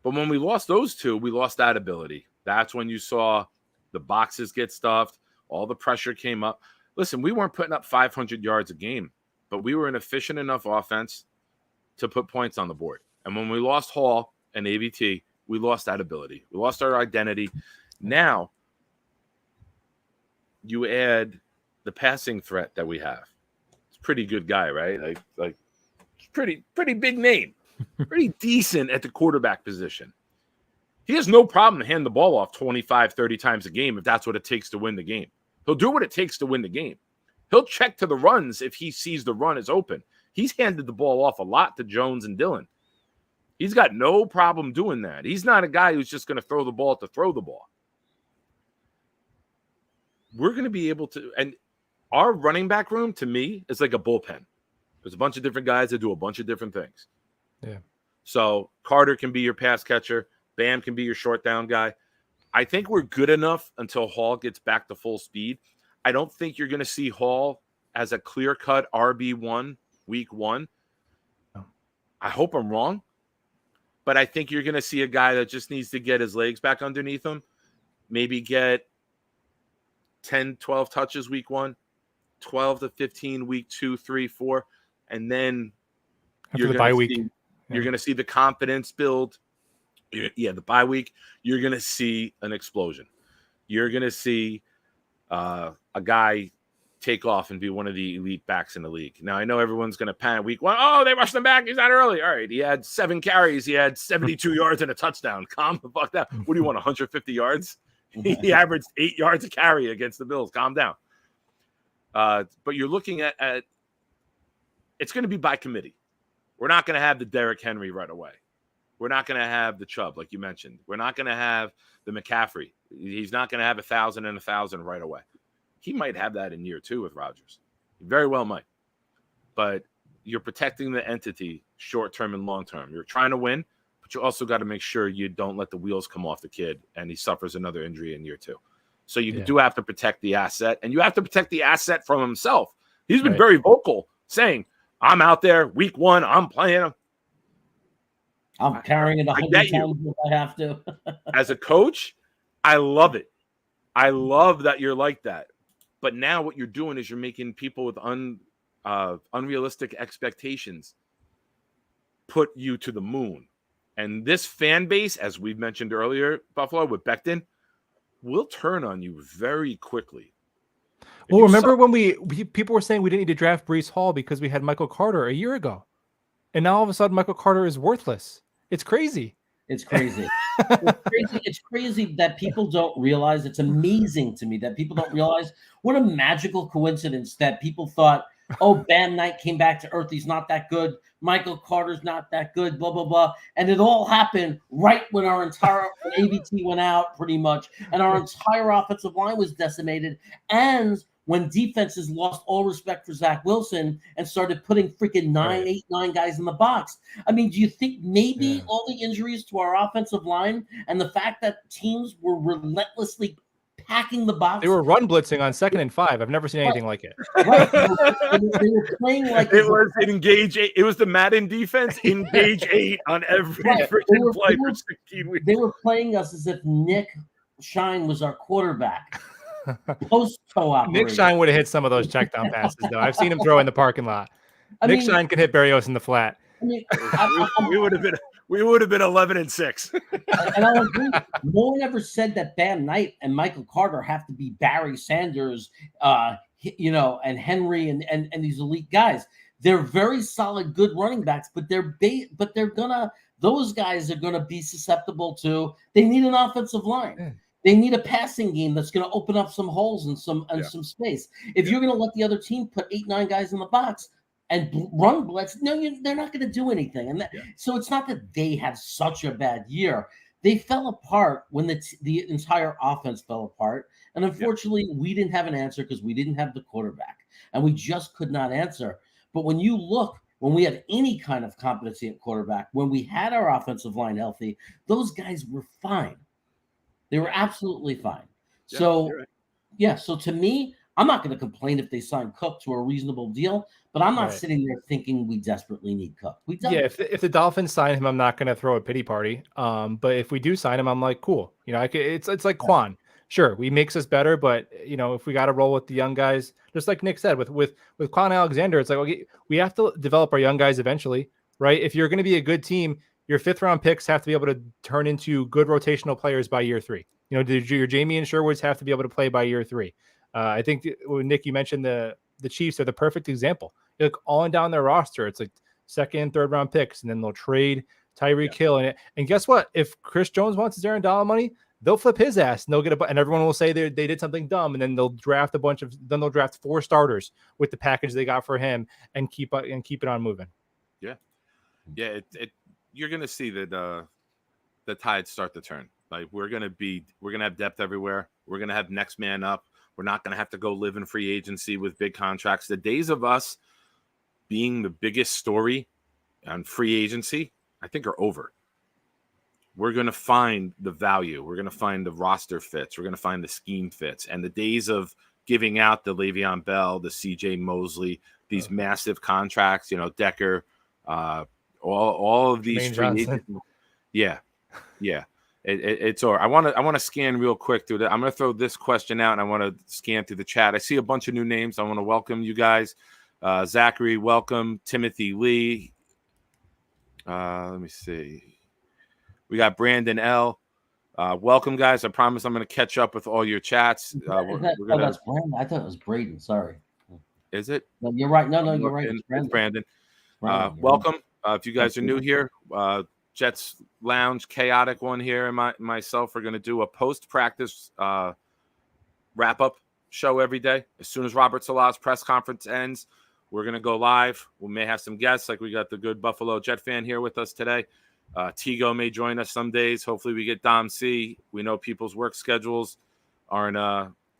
But when we lost those two, we lost that ability. That's when you saw the boxes get stuffed. All the pressure came up. Listen, we weren't putting up 500 yards a game, but we were an efficient enough offense to put points on the board. And when we lost Hall and AVT, we lost that ability. We lost our identity. Now, you add the passing threat that we have. It's a pretty good guy, right? Like pretty big name. Pretty decent at the quarterback position. He has no problem handing the ball off 25, 30 times a game if that's what it takes to win the game. He'll do what it takes to win the game. He'll check to the runs if he sees the run is open. He's handed the ball off a lot to Jones and Dillon. He's got no problem doing that. He's not a guy who's just going to throw the ball to throw the ball. We're going to be able to, and our running back room, to me, is like a bullpen. There's a bunch of different guys that do a bunch of different things. Yeah. So Carter can be your pass catcher. Bam can be your short down guy. I think we're good enough until Hall gets back to full speed. I don't think you're going to see Hall as a clear-cut RB1 week 1. No. I hope I'm wrong. But I think you're going to see a guy that just needs to get his legs back underneath him, maybe get 10, 12 touches week 1, 12 to 15 week 2, 3, 4, and then after the bye week. You're going to see the confidence build. Yeah, the bye week, you're going to see an explosion. You're going to see a guy take off and be one of the elite backs in the league. Now, I know everyone's going to panic week 1. Oh, they rushed him back. He's not early. All right, he had 7 carries. He had 72 yards and a touchdown. Calm the fuck down. What do you want, 150 yards? He averaged 8 yards a carry against the Bills. Calm down. But you're looking at it's going to be by committee. We're not going to have the Derrick Henry right away. We're not going to have the Chubb, like you mentioned. We're not going to have the McCaffrey. He's not going to have 1,000 and 1,000 right away. He might have that in year 2 with Rodgers. He very well might. But you're protecting the entity short-term and long-term. You're trying to win, but you also got to make sure you don't let the wheels come off the kid and he suffers another injury in year 2. So you do have to protect the asset, and you have to protect the asset from himself. He's been very vocal saying, I'm out there week 1, I'm playing him. I'm carrying it 100 times if I have to. As a coach, I love it. I love that you're like that. But now what you're doing is you're making people with unrealistic expectations put you to the moon. And this fan base, as we've mentioned earlier, Buffalo, with Becton, will turn on you very quickly. Well, remember when people were saying we didn't need to draft Breece Hall because we had Michael Carter a year ago. And now all of a sudden Michael Carter is worthless. It's crazy. It's crazy. It's crazy that people don't realize. It's amazing to me that people don't realize what a magical coincidence that people thought, oh, Bam Knight came back to earth. He's not that good. Michael Carter's not that good, blah, blah, blah. And it all happened right when our entire AVT went out pretty much. And our entire offensive line was decimated. And when defenses lost all respect for Zach Wilson and started putting freaking 9 guys in the box. I mean, do you think maybe all the injuries to our offensive line and the fact that teams were relentlessly packing the box? They were run blitzing on 2nd and 5. I've never seen anything like it. Right. They were playing like it was engage 8. It was the Madden defense, engage 8 on every freaking play for 16 weeks. They were playing us as if Nick Shine was our quarterback. Post-toe operation. Nick Shine would have hit some of those check down passes, though. I've seen him throw in the parking lot. Nick Shine can hit Berrios in the flat. I mean, we would have been 11-6. And I'll agree. No one ever said that Bam Knight and Michael Carter have to be Barry Sanders, and Henry and these elite guys. They're very solid, good running backs, but those guys are gonna be susceptible to. They need an offensive line. Yeah. They need a passing game that's going to open up some holes and some space. If you're going to let the other team put 8, 9 guys in the box, and run blitz. No, they're not going to do anything. And so it's not that they had such a bad year. They fell apart when the entire offense fell apart. And unfortunately, we didn't have an answer because we didn't have the quarterback. And we just could not answer. But when you look, when we had any kind of competency at quarterback, when we had our offensive line healthy, those guys were fine. They were absolutely fine. Yeah, so, right. So to me, I'm not going to complain if they sign Cook to a reasonable deal, but I'm not sitting there thinking we desperately need Cook. We don't. Yeah, if the Dolphins sign him, I'm not going to throw a pity party. But if we do sign him, I'm like, cool. You know, it's like Quan. Sure, he makes us better, but you know, if we got to roll with the young guys, just like Nick said, with Quan Alexander, it's like, okay, we have to develop our young guys eventually, right? If you're going to be a good team, your 5th round picks have to be able to turn into good rotational players by year 3. You know, your Jamie and Sherwoods have to be able to play by year 3. I think Nick, you mentioned the Chiefs are the perfect example. You look all and down their roster, it's like 2nd, 3rd round picks, and then they'll trade Tyreek Hill. And guess what? If Chris Jones wants his Aaron Donald money, they'll flip his ass and they'll get and everyone will say they did something dumb, and then they'll draft they'll draft 4 starters with the package they got for him and keep it on moving. Yeah. You're gonna see that the tides start to turn. Like we're gonna have depth everywhere. We're gonna have next man up. We're not gonna have to go live in free agency with big contracts. The days of us being the biggest story on free agency, I think, are over. We're going to find the value. We're going to find the roster fits. We're going to find the scheme fits. And the days of giving out the Le'Veon Bell, the CJ Mosley, these massive contracts, you know, Decker, all of these free agents. Yeah. It's over. I want to scan real quick through that. I'm going to throw this question out, and I want to scan through the chat. I see a bunch of new names. I want to welcome you guys. Zachary, welcome. Timothy Lee. Let me see. We got Brandon L. Welcome, guys. I promise I'm going to catch up with all your chats. That's Brandon. I thought it was Braden. Sorry. Is it? No, you're right. No, you're right. It's Brandon. Welcome. If you guys are new here, Jets Lounge, chaotic one here, and myself are going to do a post-practice wrap-up show every day. As soon as Robert Salah's press conference ends, we're going to go live. We may have some guests, like we got the good Buffalo Jet fan here with us today. Tigo may join us some days. Hopefully we get Dom C. We know people's work schedules aren't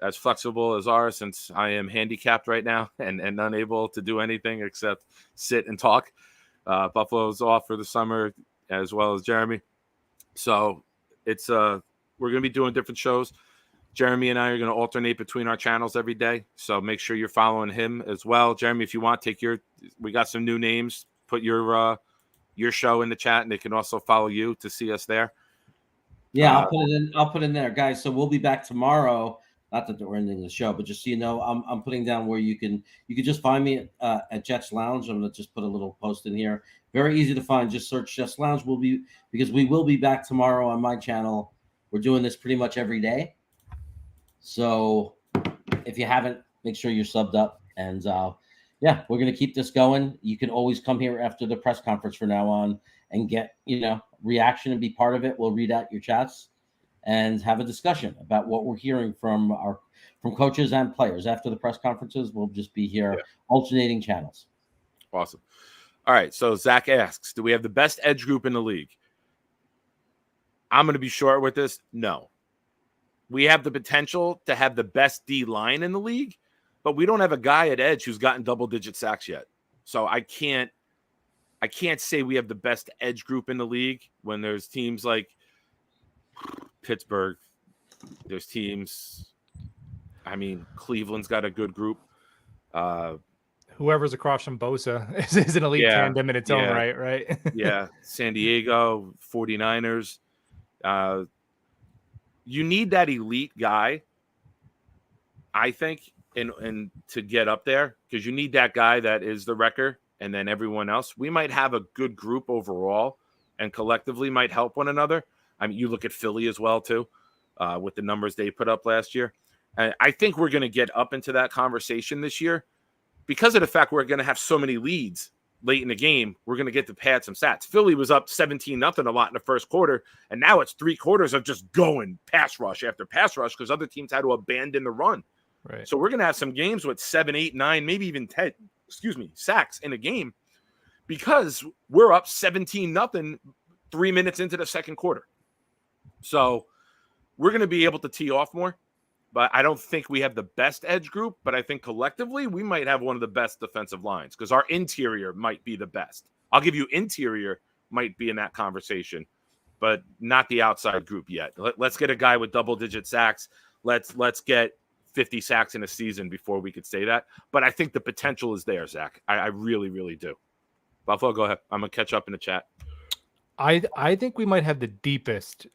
as flexible as ours, since I am handicapped right now and unable to do anything except sit and talk. Buffalo's off for the summer, as well as Jeremy. So it's we're going to be doing different shows. Jeremy and I are going to alternate between our channels every day. So make sure you're following him as well. Jeremy, if you want, we got some new names. Put your show in the chat, and they can also follow you to see us there. Yeah, I'll put in there, guys. So we'll be back tomorrow. Not that we're ending the show, but just so you know, I'm putting down where you can just find me at Jets Lounge. I'm gonna just put a little post in here. Very easy to find. Just search Jets Lounge. Because we will be back tomorrow on my channel. We're doing this pretty much every day. So if you haven't, make sure you're subbed up. And yeah, we're going to keep this going. You can always come here after the press conference from now on and get, reaction and be part of it. We'll read out your chats and have a discussion about what we're hearing from coaches and players. After the press conferences, we'll just be here alternating channels. Awesome. All right. So Zach asks, do we have the best edge group in the league? I'm going to be short with this. No. We have the potential to have the best D line in the league, but we don't have a guy at edge who's gotten double-digit sacks yet. So I can't say we have the best edge group in the league when there's teams like Pittsburgh. There's teams, Cleveland's got a good group. Whoever's across from Bosa is an elite tandem in its own right? Yeah. San Diego, 49ers. You need that elite guy, I think, and to get up there, because you need that guy that is the wrecker, and then everyone else. We might have a good group overall, and collectively might help one another. You look at Philly as well too, with the numbers they put up last year. And I think we're going to get up into that conversation this year because of the fact we're going to have so many leads late in the game. We're going to get to pad some stats. Philly was up 17-0 a lot in the first quarter, and now it's 3 quarters of just going pass rush after pass rush because other teams had to abandon the run. Right. So we're going to have some games with 7, 8, 9, maybe even sacks in a game because we're up 17-0 3 minutes into the second quarter. So we're going to be able to tee off more, but I don't think we have the best edge group, but I think collectively we might have one of the best defensive lines because our interior might be the best. I'll give you interior might be in that conversation, but not the outside group yet. Let's get a guy with double-digit sacks. Let's get 50 sacks in a season before we could say that. But I think the potential is there, Zach. I really, really do. Buffalo, go ahead. I'm going to catch up in the chat. I think we might have the deepest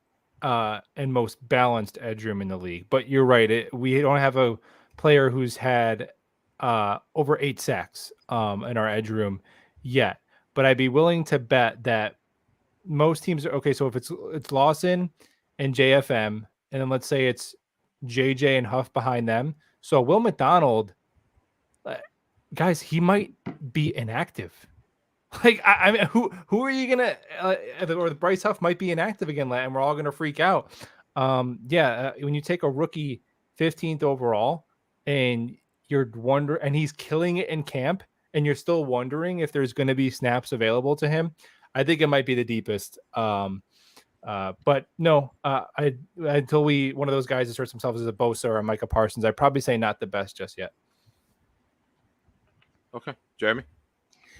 and most balanced edge room in the league. But you're right. We don't have a player who's had over 8 sacks in our edge room yet. But I'd be willing to bet that most teams are okay. So if it's Lawson and JFM, and then let's say it's JJ and Huff behind them. So Will McDonald, guys, he might be inactive. Like, I mean, who are you gonna or the Bryce Huff might be inactive again, and we're all gonna freak out. When you take a rookie 15th overall and you're wondering, and he's killing it in camp, and you're still wondering if there's going to be snaps available to him, I think it might be the deepest. But no, until one of those guys asserts themselves as a Bosa or a Micah Parsons, I'd probably say not the best just yet. Okay, Jeremy.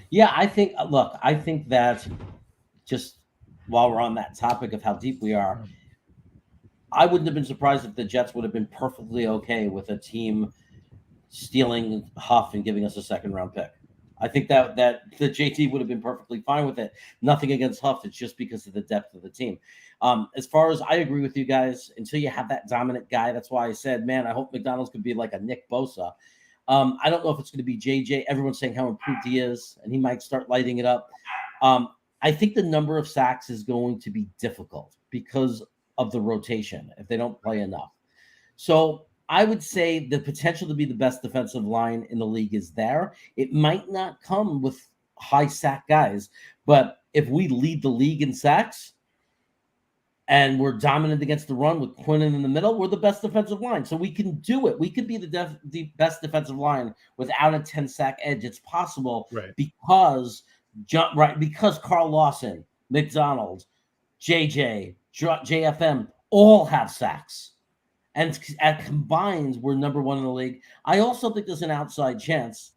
Yeah, I think that just while we're on that topic of how deep we are, I wouldn't have been surprised if the Jets would have been perfectly okay with a team stealing Huff and giving us a second-round pick. I think that the JT would have been perfectly fine with it. Nothing against Huff. It's just because of the depth of the team. As far as I agree with you guys, until you have that dominant guy, that's why I said, man, I hope McDonald's could be like a Nick Bosa. I don't know if it's going to be JJ. Everyone's saying how improved he is, and he might start lighting it up. I think the number of sacks is going to be difficult because of the rotation if they don't play enough. So I would say the potential to be the best defensive line in the league is there. It might not come with high sack guys, but if we lead the league in sacks and we're dominant against the run with Quinnen in the middle, we're the best defensive line. So we can do it. We could be the best defensive line without a 10-sack edge. It's possible, right? Because Carl Lawson, McDonald, JJ, JFM all have sacks. And at combined, we're number 1 in the league. I also think there's an outside chance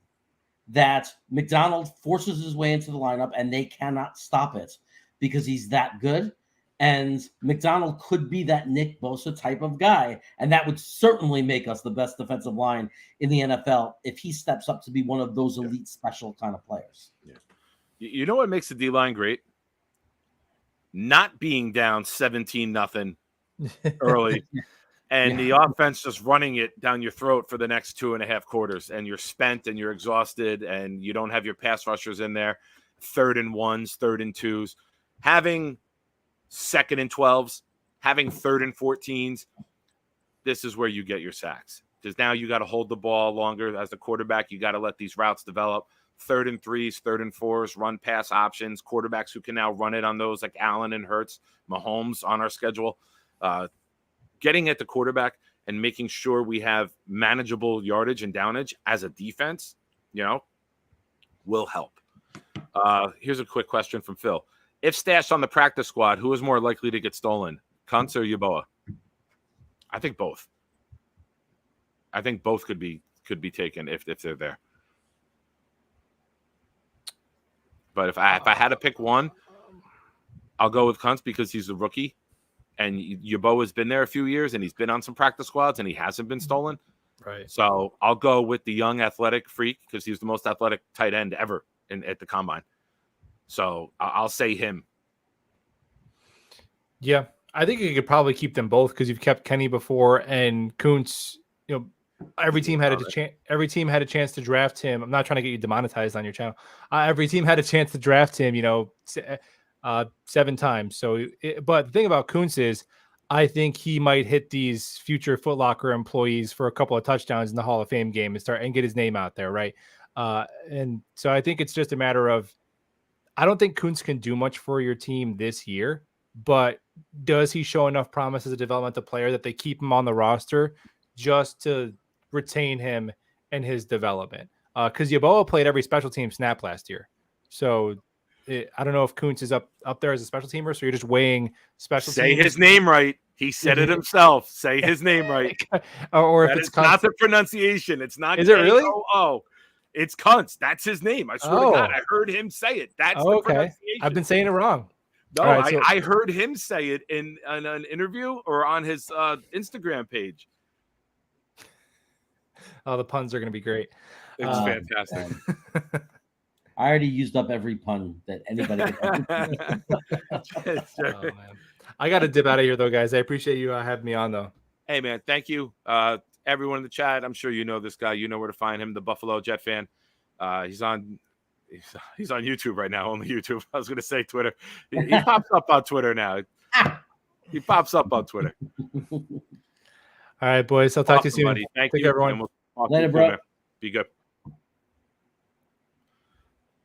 that McDonald forces his way into the lineup and they cannot stop it because he's that good. And McDonald could be that Nick Bosa type of guy. And that would certainly make us the best defensive line in the NFL if he steps up to be one of those elite special kind of players. Yeah. You know what makes the D-line great? Not being down 17-0 early. And the offense just running it down your throat for the next 2.5 quarters, and you're spent and you're exhausted, and you don't have your pass rushers in there. 3rd and 1s, 3rd and 2s, having 2nd and 12s, having 3rd and 14s. This is where you get your sacks because now you got to hold the ball longer as the quarterback. You got to let these routes develop. 3rd and 3s, 3rd and 4s, run pass options. Quarterbacks who can now run it on those like Allen and Hurts, Mahomes on our schedule. Getting at the quarterback and making sure we have manageable yardage and downage as a defense, will help. Here's a quick question from Phil. If stashed on the practice squad, who is more likely to get stolen, Kuntz or Yeboah? I think both. I think both could be taken if they're there. But if I had to pick one, I'll go with Kuntz because he's a rookie. And Yeboah has been there a few years, and he's been on some practice squads, and he hasn't been stolen. Right. So I'll go with the young athletic freak because he's the most athletic tight end ever at the combine. So I'll say him. Yeah, I think you could probably keep them both because you've kept Kenny before, and Kuntz. Every team had a chance to draft him. I'm not trying to get you demonetized on your channel. Every team had a chance to draft him. 7 times. But the thing about Kuntz is, I think he might hit these future Foot Locker employees for a couple of touchdowns in the Hall of Fame game and get his name out there, right? And so I think it's just a matter of, I don't think Kuntz can do much for your team this year, but does he show enough promise as a developmental player that they keep him on the roster just to retain him and his development? because Yeboah played every special team snap last year. So I don't know if Kuntz is up there as a special teamer. So you're just weighing special Say teams. his name right. He said it himself. Say his name right. or if that it's is not the pronunciation. It's not. Is it really? Oh, it's Kuntz. That's his name. I swear to God, I heard him say it. That's the pronunciation. I've been saying it wrong. No, right, I heard him say it in an interview or on his Instagram page. Oh, the puns are going to be great. It's fantastic. I already used up every pun that anybody could. Oh, man. I got to dip out of here, though, guys. I appreciate you having me on, though. Hey, man, thank you. Everyone in the chat, I'm sure you know this guy. You know where to find him, the Buffalo Jet fan. He's on YouTube right now, only YouTube. I was going to say Twitter. He pops up on Twitter now. He pops up on Twitter. All right, boys. I'll talk to you soon. Buddy. Thank you, everyone. We'll Later, bro. Be good.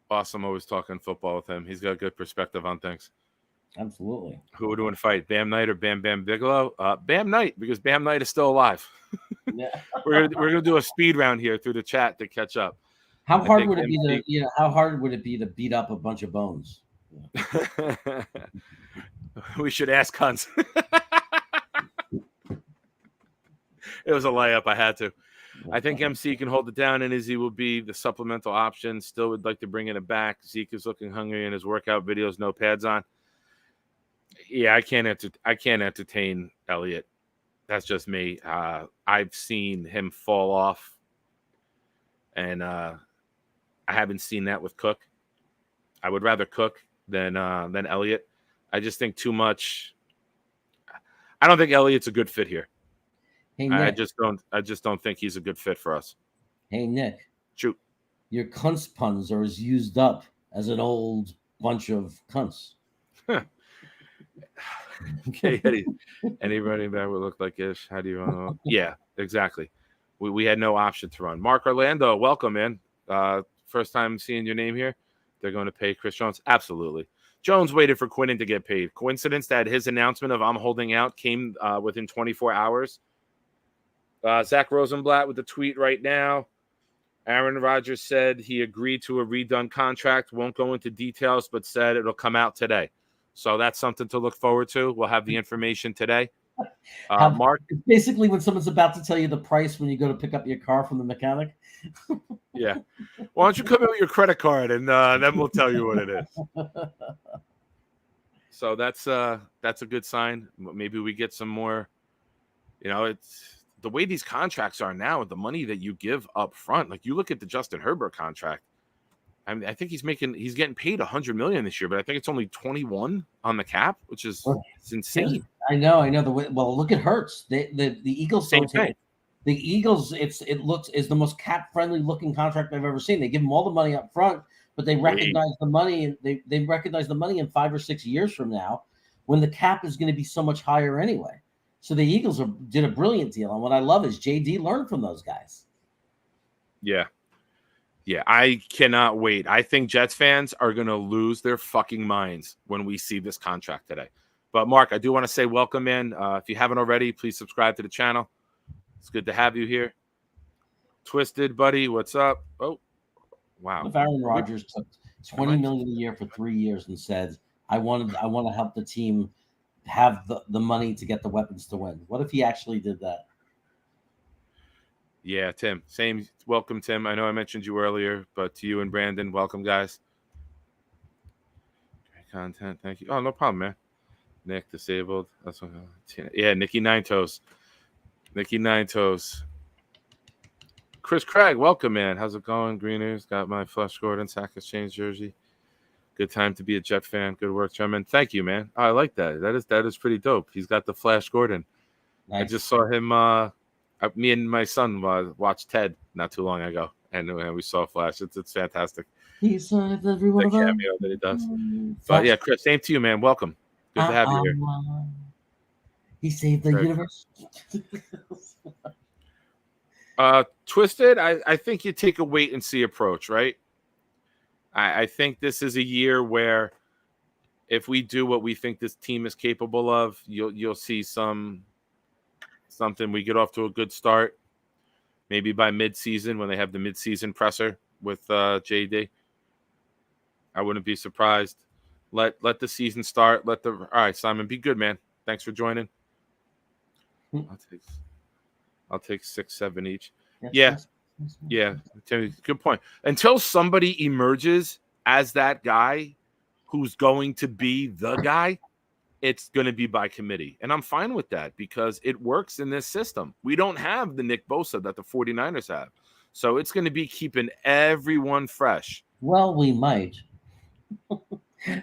Awesome. Always talking football with him. He's got a good perspective on things. Absolutely. Who would win a fight, Bam Knight or Bam Bam Bigelow? Bam Knight, because Bam Knight is still alive. Yeah. We're gonna do a speed round here through the chat to catch up. How hard would it be how hard would it be to beat up a bunch of bones? Yeah. We should ask Hunt. It was a layup. I had to. I think MC can hold it down, and Izzy will be the supplemental option. Still would like to bring it back. Zeke is looking hungry in his workout videos, no pads on. Yeah, I can't entertain Elliott. That's just me. I've seen him fall off, and I haven't seen that with Cook. I would rather Cook than Elliott. I just think too much. I don't think Elliott's a good fit here. Hey, Nick. I just don't think he's a good fit for us. Hey, Nick. Shoot. Your cunts puns are as used up as an old bunch of cunts. Okay, any running back would look like Ish. How do you run? Yeah, exactly. We had no option to run. Mark Orlando, welcome, man. First time seeing your name here. They're going to pay Chris Jones. Absolutely. Jones waited for Quinnen to get paid. Coincidence that his announcement of I'm holding out came within 24 hours. Zach Rosenblatt with the tweet right now. Aaron Rodgers said he agreed to a redone contract. Won't go into details, but said it'll come out today. So that's something to look forward to. We'll have the information today. Mark? It's basically when someone's about to tell you the price when you go to pick up your car from the mechanic. Yeah. Why don't you come in with your credit card, and then we'll tell you what it is. So that's a good sign. Maybe we get some more. It's the way these contracts are now, the money that you give up front. Like you look at the Justin Herbert contract. I mean, I think he's getting paid $100 million this year, but I think it's only 21 on the cap, which is it's insane. I know. Well, look at Hurts. The Eagles Same thing. The Eagles. Is the most cap friendly looking contract I've ever seen. They give them all the money up front, but they recognize the money, and they recognize the money in 5 or 6 years from now, when the cap is going to be so much higher anyway. So the Eagles did a brilliant deal, and what I love is JD learned from those guys. Yeah. Yeah, I cannot wait. I think Jets fans are going to lose their fucking minds when we see this contract today. But, Mark, I do want to say welcome, man. If you haven't already, please subscribe to the channel. It's good to have you here. Twisted, buddy, what's up? Oh, wow. If Aaron Rodgers took $20 million a year for 3 years and said, I want to help the team have the money to get the weapons to win. What if he actually did that? Yeah, Tim. Same. Welcome, Tim. I know I mentioned you earlier, but to you and Brandon, welcome, guys. Great content. Thank you. Oh, no problem, man. Nick, disabled. That's what. Yeah, Nikki Nine Toes. Nikki Nine Toes. Chris Craig, welcome, man. How's it going? Greeners. Got my Flush Gordon Sack Exchange jersey. Good time to be a Jet fan. Good work, German. Thank you, man. Oh, I like that. That is pretty dope. He's got the Flash Gordon. Nice. I just saw him. Me and my son watched Ted not too long ago, and we saw Flash. It's fantastic. He saved everyone. The cameo that he does. But yeah, Chris, same to you, man. Welcome. Good to have you here. He saved the universe. Twisted, I think you take a wait and see approach, right? I think this is a year where if we do what we think this team is capable of, you'll see something. We get off to a good start. maybe by mid-season when they have the mid-season presser with JD. I wouldn't be surprised. Let the season start. All right, Simon, be good, man. Thanks for joining. I'll take 6, 7 each. Yes. Timmy, good point. Until somebody emerges as that guy who's going to be the guy, it's going to be by committee. And I'm fine with that because it works in this system. We don't have the Nick Bosa that the 49ers have. So it's going to be keeping everyone fresh. Well, we might.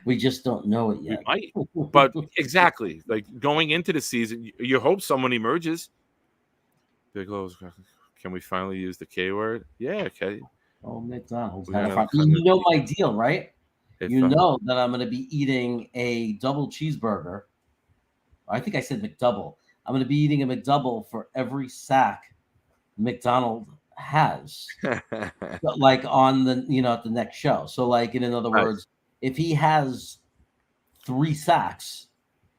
We just don't know it yet. We might. But exactly. Like going into the season, you hope someone emerges. Big O's. Can we finally use the K word? Yeah, okay. Oh, McDonald's. Yeah, You know my deal, right? If, you know that I'm going to be eating a double cheeseburger. I think I said McDouble. I'm going to be eating a McDouble for every sack McDonald has, like on the at the next show. So, like in other words, if he has 3 sacks,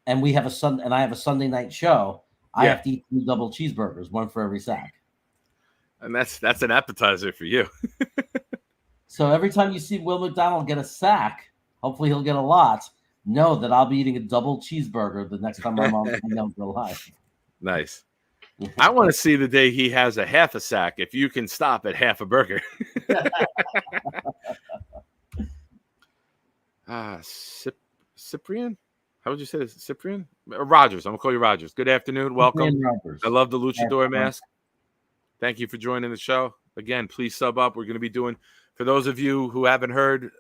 and we have I have a Sunday night show, I have to eat 2 double cheeseburgers, 1 for every sack. And that's an appetizer for you. So every time you see Will McDonald get a sack, hopefully he'll get a lot. Know that I'll be eating a double cheeseburger the next time I'm on live. Nice. I want to see the day he has a half a sack. If you can stop at half a burger. Cyprian? How would you say this? Cyprian? Rodgers. I'm going to call you Rodgers. Good afternoon. Welcome. I love the Luchador mask. Thank you for joining the show. Again, please sub up. We're going to be doing, for those of you who haven't heard,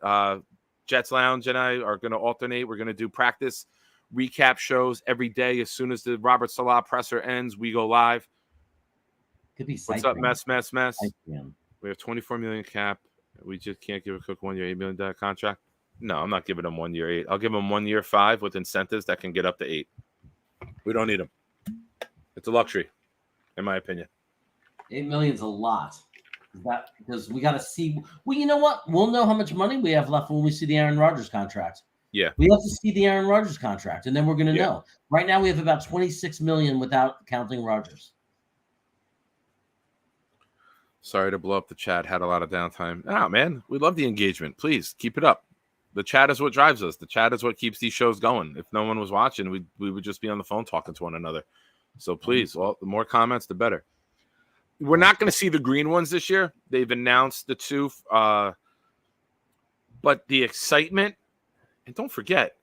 Jets Lounge and I are going to alternate. We're going to do practice recap shows every day. As soon as the Robert Salah presser ends, we go live. Could be What's up, mess? We have $24 million cap. We just can't give a Cook 1 year, $8 million contract. No, I'm not giving him 1 year 8. I'll give him 1 year 5 with incentives that can get up to 8. We don't need him. It's a luxury, in my opinion. $8 million's a lot. Because we got to see. Well, you know what? We'll know how much money we have left when we see the Aaron Rodgers contract. Yeah, we have to see the Aaron Rodgers contract, and then we're going to know. Right now, we have about $26 million without counting Rodgers. Sorry to blow up the chat. Had a lot of downtime. Oh, man, we love the engagement. Please keep it up. The chat is what drives us. The chat is what keeps these shows going. If no one was watching, we would just be on the phone talking to one another. So please, the more comments, the better. We're not going to see the green ones this year. They've announced the 2. But the excitement, and don't forget,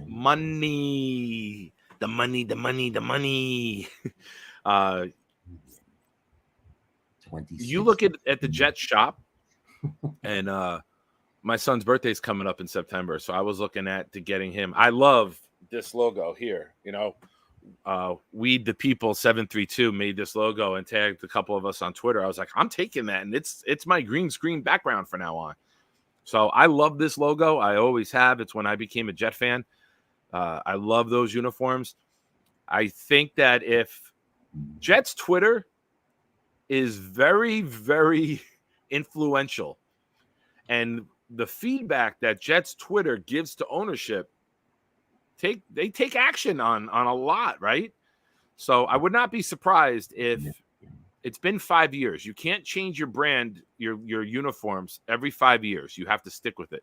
money. The money. You look at the Jets shop, and my son's birthday is coming up in September. So I was looking at getting him. I love this logo here, Weed the People 732 made this logo and tagged a couple of us on Twitter. I was like, I'm taking that, and it's my green screen background from now on. So I love this logo. I always have. It's when I became a Jet fan. I love those uniforms. I think that if Jets Twitter is very, very influential, and the feedback that Jets Twitter gives to ownership, they take action on a lot, right? So I would not be surprised if it's been 5 years. You can't change your brand, your uniforms every 5 years. You have to stick with it.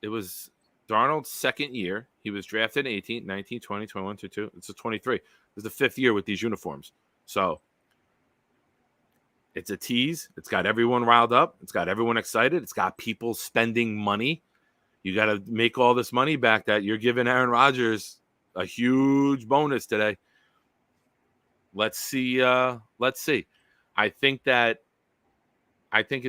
It was Darnold's second year. He was drafted in 18, 19, 20, 21, 22. It's a 23. It was the 5th year with these uniforms. So it's a tease. It's got everyone riled up. It's got everyone excited. It's got people spending money. You got to make all this money back that you're giving Aaron Rodgers a huge bonus today. Let's see. I think it's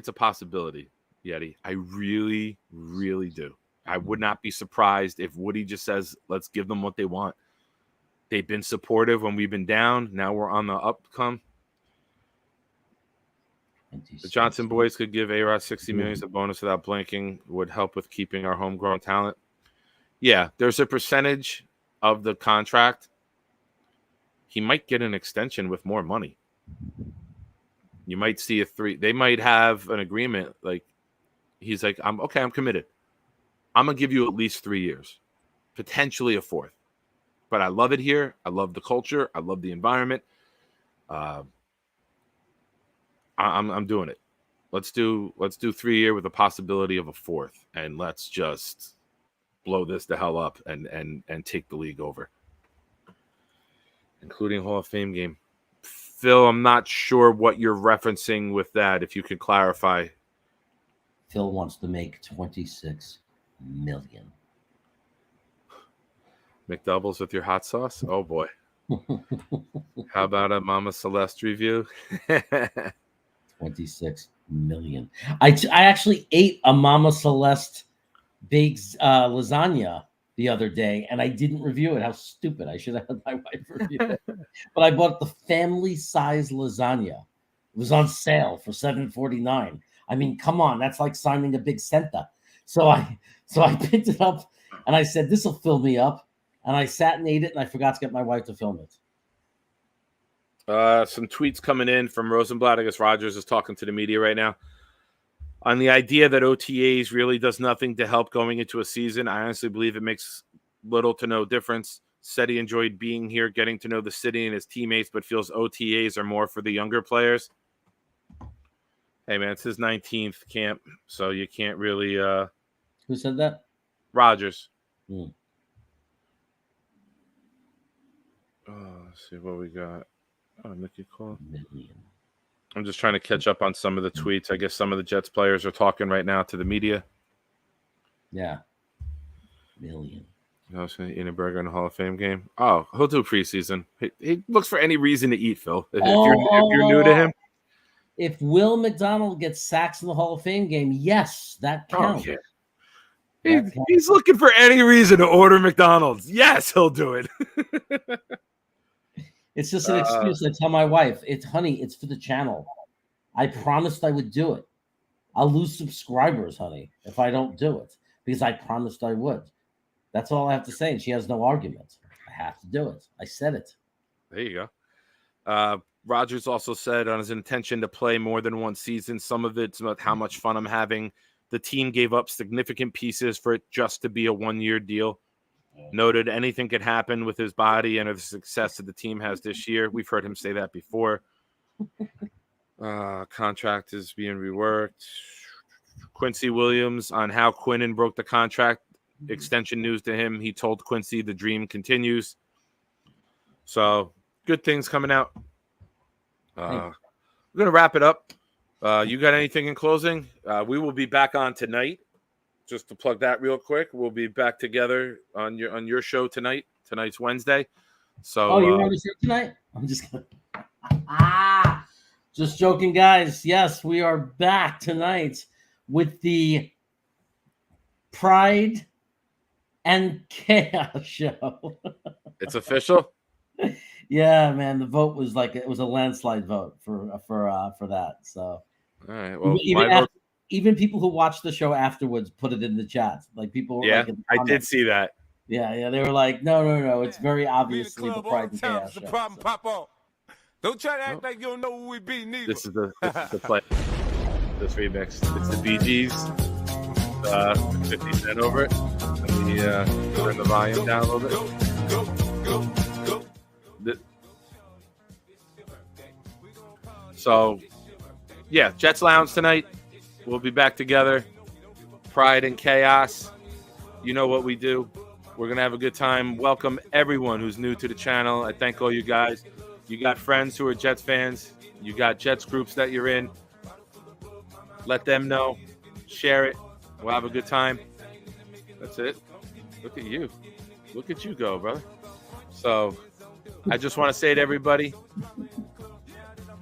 a possibility, Yeti. I really, really do. I would not be surprised if Woody just says, let's give them what they want. They've been supportive when we've been down. Now we're on the upcome. The Johnson boys could give A-Rod $60 million as a bonus without blinking. Would help with keeping our homegrown talent. Yeah, there's a percentage of the contract. He might get an extension with more money. You might see they might have an agreement. Like he's like, I'm committed. I'm going to give you at least 3 years, potentially a 4th. but I love it here. I love the culture. I love the environment. I'm doing it. Let's do 3-year with a possibility of a 4th, and let's just blow this the hell up and take the league over, including Hall of Fame game. Phil, I'm not sure what you're referencing with that. If you could clarify. Phil wants to make $26 million. McDoubles with your hot sauce? Oh boy. How about a Mama Celeste review? 26 million. I actually ate a Mama Celeste baked lasagna the other day, and I didn't review it. How stupid. I should have had my wife review it. But I bought the family size lasagna. It was on sale for $7.49. I mean, come on, that's like signing a big Senta. So I picked it up and I said, this will fill me up. And I sat and ate it, and I forgot to get my wife to film it. Some tweets coming in from Rosenblatt. I guess Rodgers is talking to the media right now on the idea that OTAs really does nothing to help going into a season. I honestly believe it makes little to no difference. Said he enjoyed being here, getting to know the city and his teammates, but feels OTAs are more for the younger players. Hey, man, it's his 19th camp, so you can't really... Who said that? Rodgers. Hmm. Let's see what we got. Oh, Mickey call. I'm just trying to catch up on some of the tweets. I guess some of the Jets players are talking right now to the media. Yeah. Million. I was going to eat a burger in the Hall of Fame game. Oh, he'll do preseason. He looks for any reason to eat, Phil. If you're new to him. If Will McDonald gets sacks in the Hall of Fame game, yes, that counts. Oh, yeah. He's looking for any reason to order McDonald's. Yes, he'll do it. It's just an excuse. I tell my wife, it's for the channel. I promised I would do it. I'll lose subscribers, honey, if I don't do it, because I promised I would. That's all I have to say. And she has no argument. I have to do it. I said it. There you go. Rodgers also said on his intention to play more than one season. Some of it's about how much fun I'm having. The team gave up significant pieces for it just to be a 1-year deal. Noted anything could happen with his body and the success that the team has this year. We've heard him say that before. Contract is being reworked. Quincy Williams on how Quinnen broke the contract extension news to him. He told Quincy the dream continues. So good things coming out. We're going to wrap it up. You got anything in closing? We will be back on tonight. Just to plug that real quick, we'll be back together on your show tonight. Tonight's Wednesday. So you want to show tonight? I'm just kidding. Just joking, guys. Yes, we are back tonight with the Pride and Chaos show. It's official. Yeah, man. The vote was it was a landslide vote for that. So all right. Well, even people who watched the show afterwards put it in the chat. Like people were I did see that. Yeah. They were like, no. It's very obviously the Pride and Chaos show. The problem pop off. Don't try to act like you don't know who we be, neither. This is the play. This remix. It's the Bee Gees. 50 Cent over it. Let me turn the volume down a little bit. So, yeah, Jets Lounge tonight. We'll be back together. Pride and Chaos. You know what we do. We're going to have a good time. Welcome everyone who's new to the channel. I thank all you guys. You got friends who are Jets fans. You got Jets groups that you're in. Let them know. Share it. We'll have a good time. That's it. Look at you. Look at you go, brother. So I just want to say to everybody,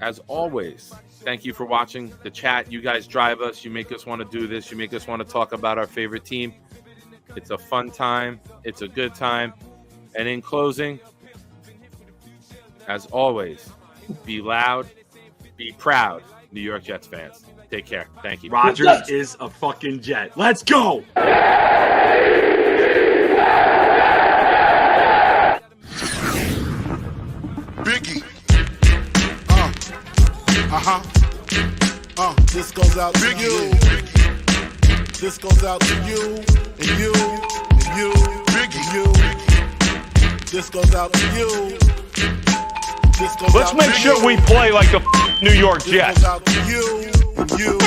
as always, thank you for watching the chat. You guys drive us. You make us want to do this. You make us want to talk about our favorite team. It's a fun time. It's a good time. And in closing, as always, be loud, be proud, New York Jets fans. Take care. Thank you. Rodgers is a fucking Jet. Let's go. Biggie. This goes out to you. This goes out to you and you and you. Biggie. You. This goes out to you. This goes Let's out make to sure you. we play like the New York This Jets. goes out to you. You.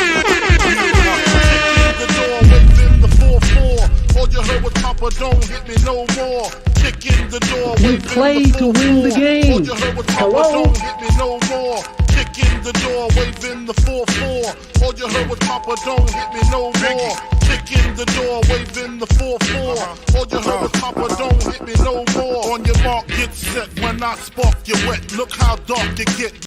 The door waving the 4-4. All you heard was Papa, don't hit me no more. Kick in the door We waving play the to win the 4-4. game. All you heard was Papa, Hello? don't hit me no more. Kick in the door waving the 4-4. All you heard was Papa, don't hit me no more. Kick in the door waving the 4-4. All you heard was Papa, don't hit me no more. On your mark, get set. When I spark you wet, look how dark you get.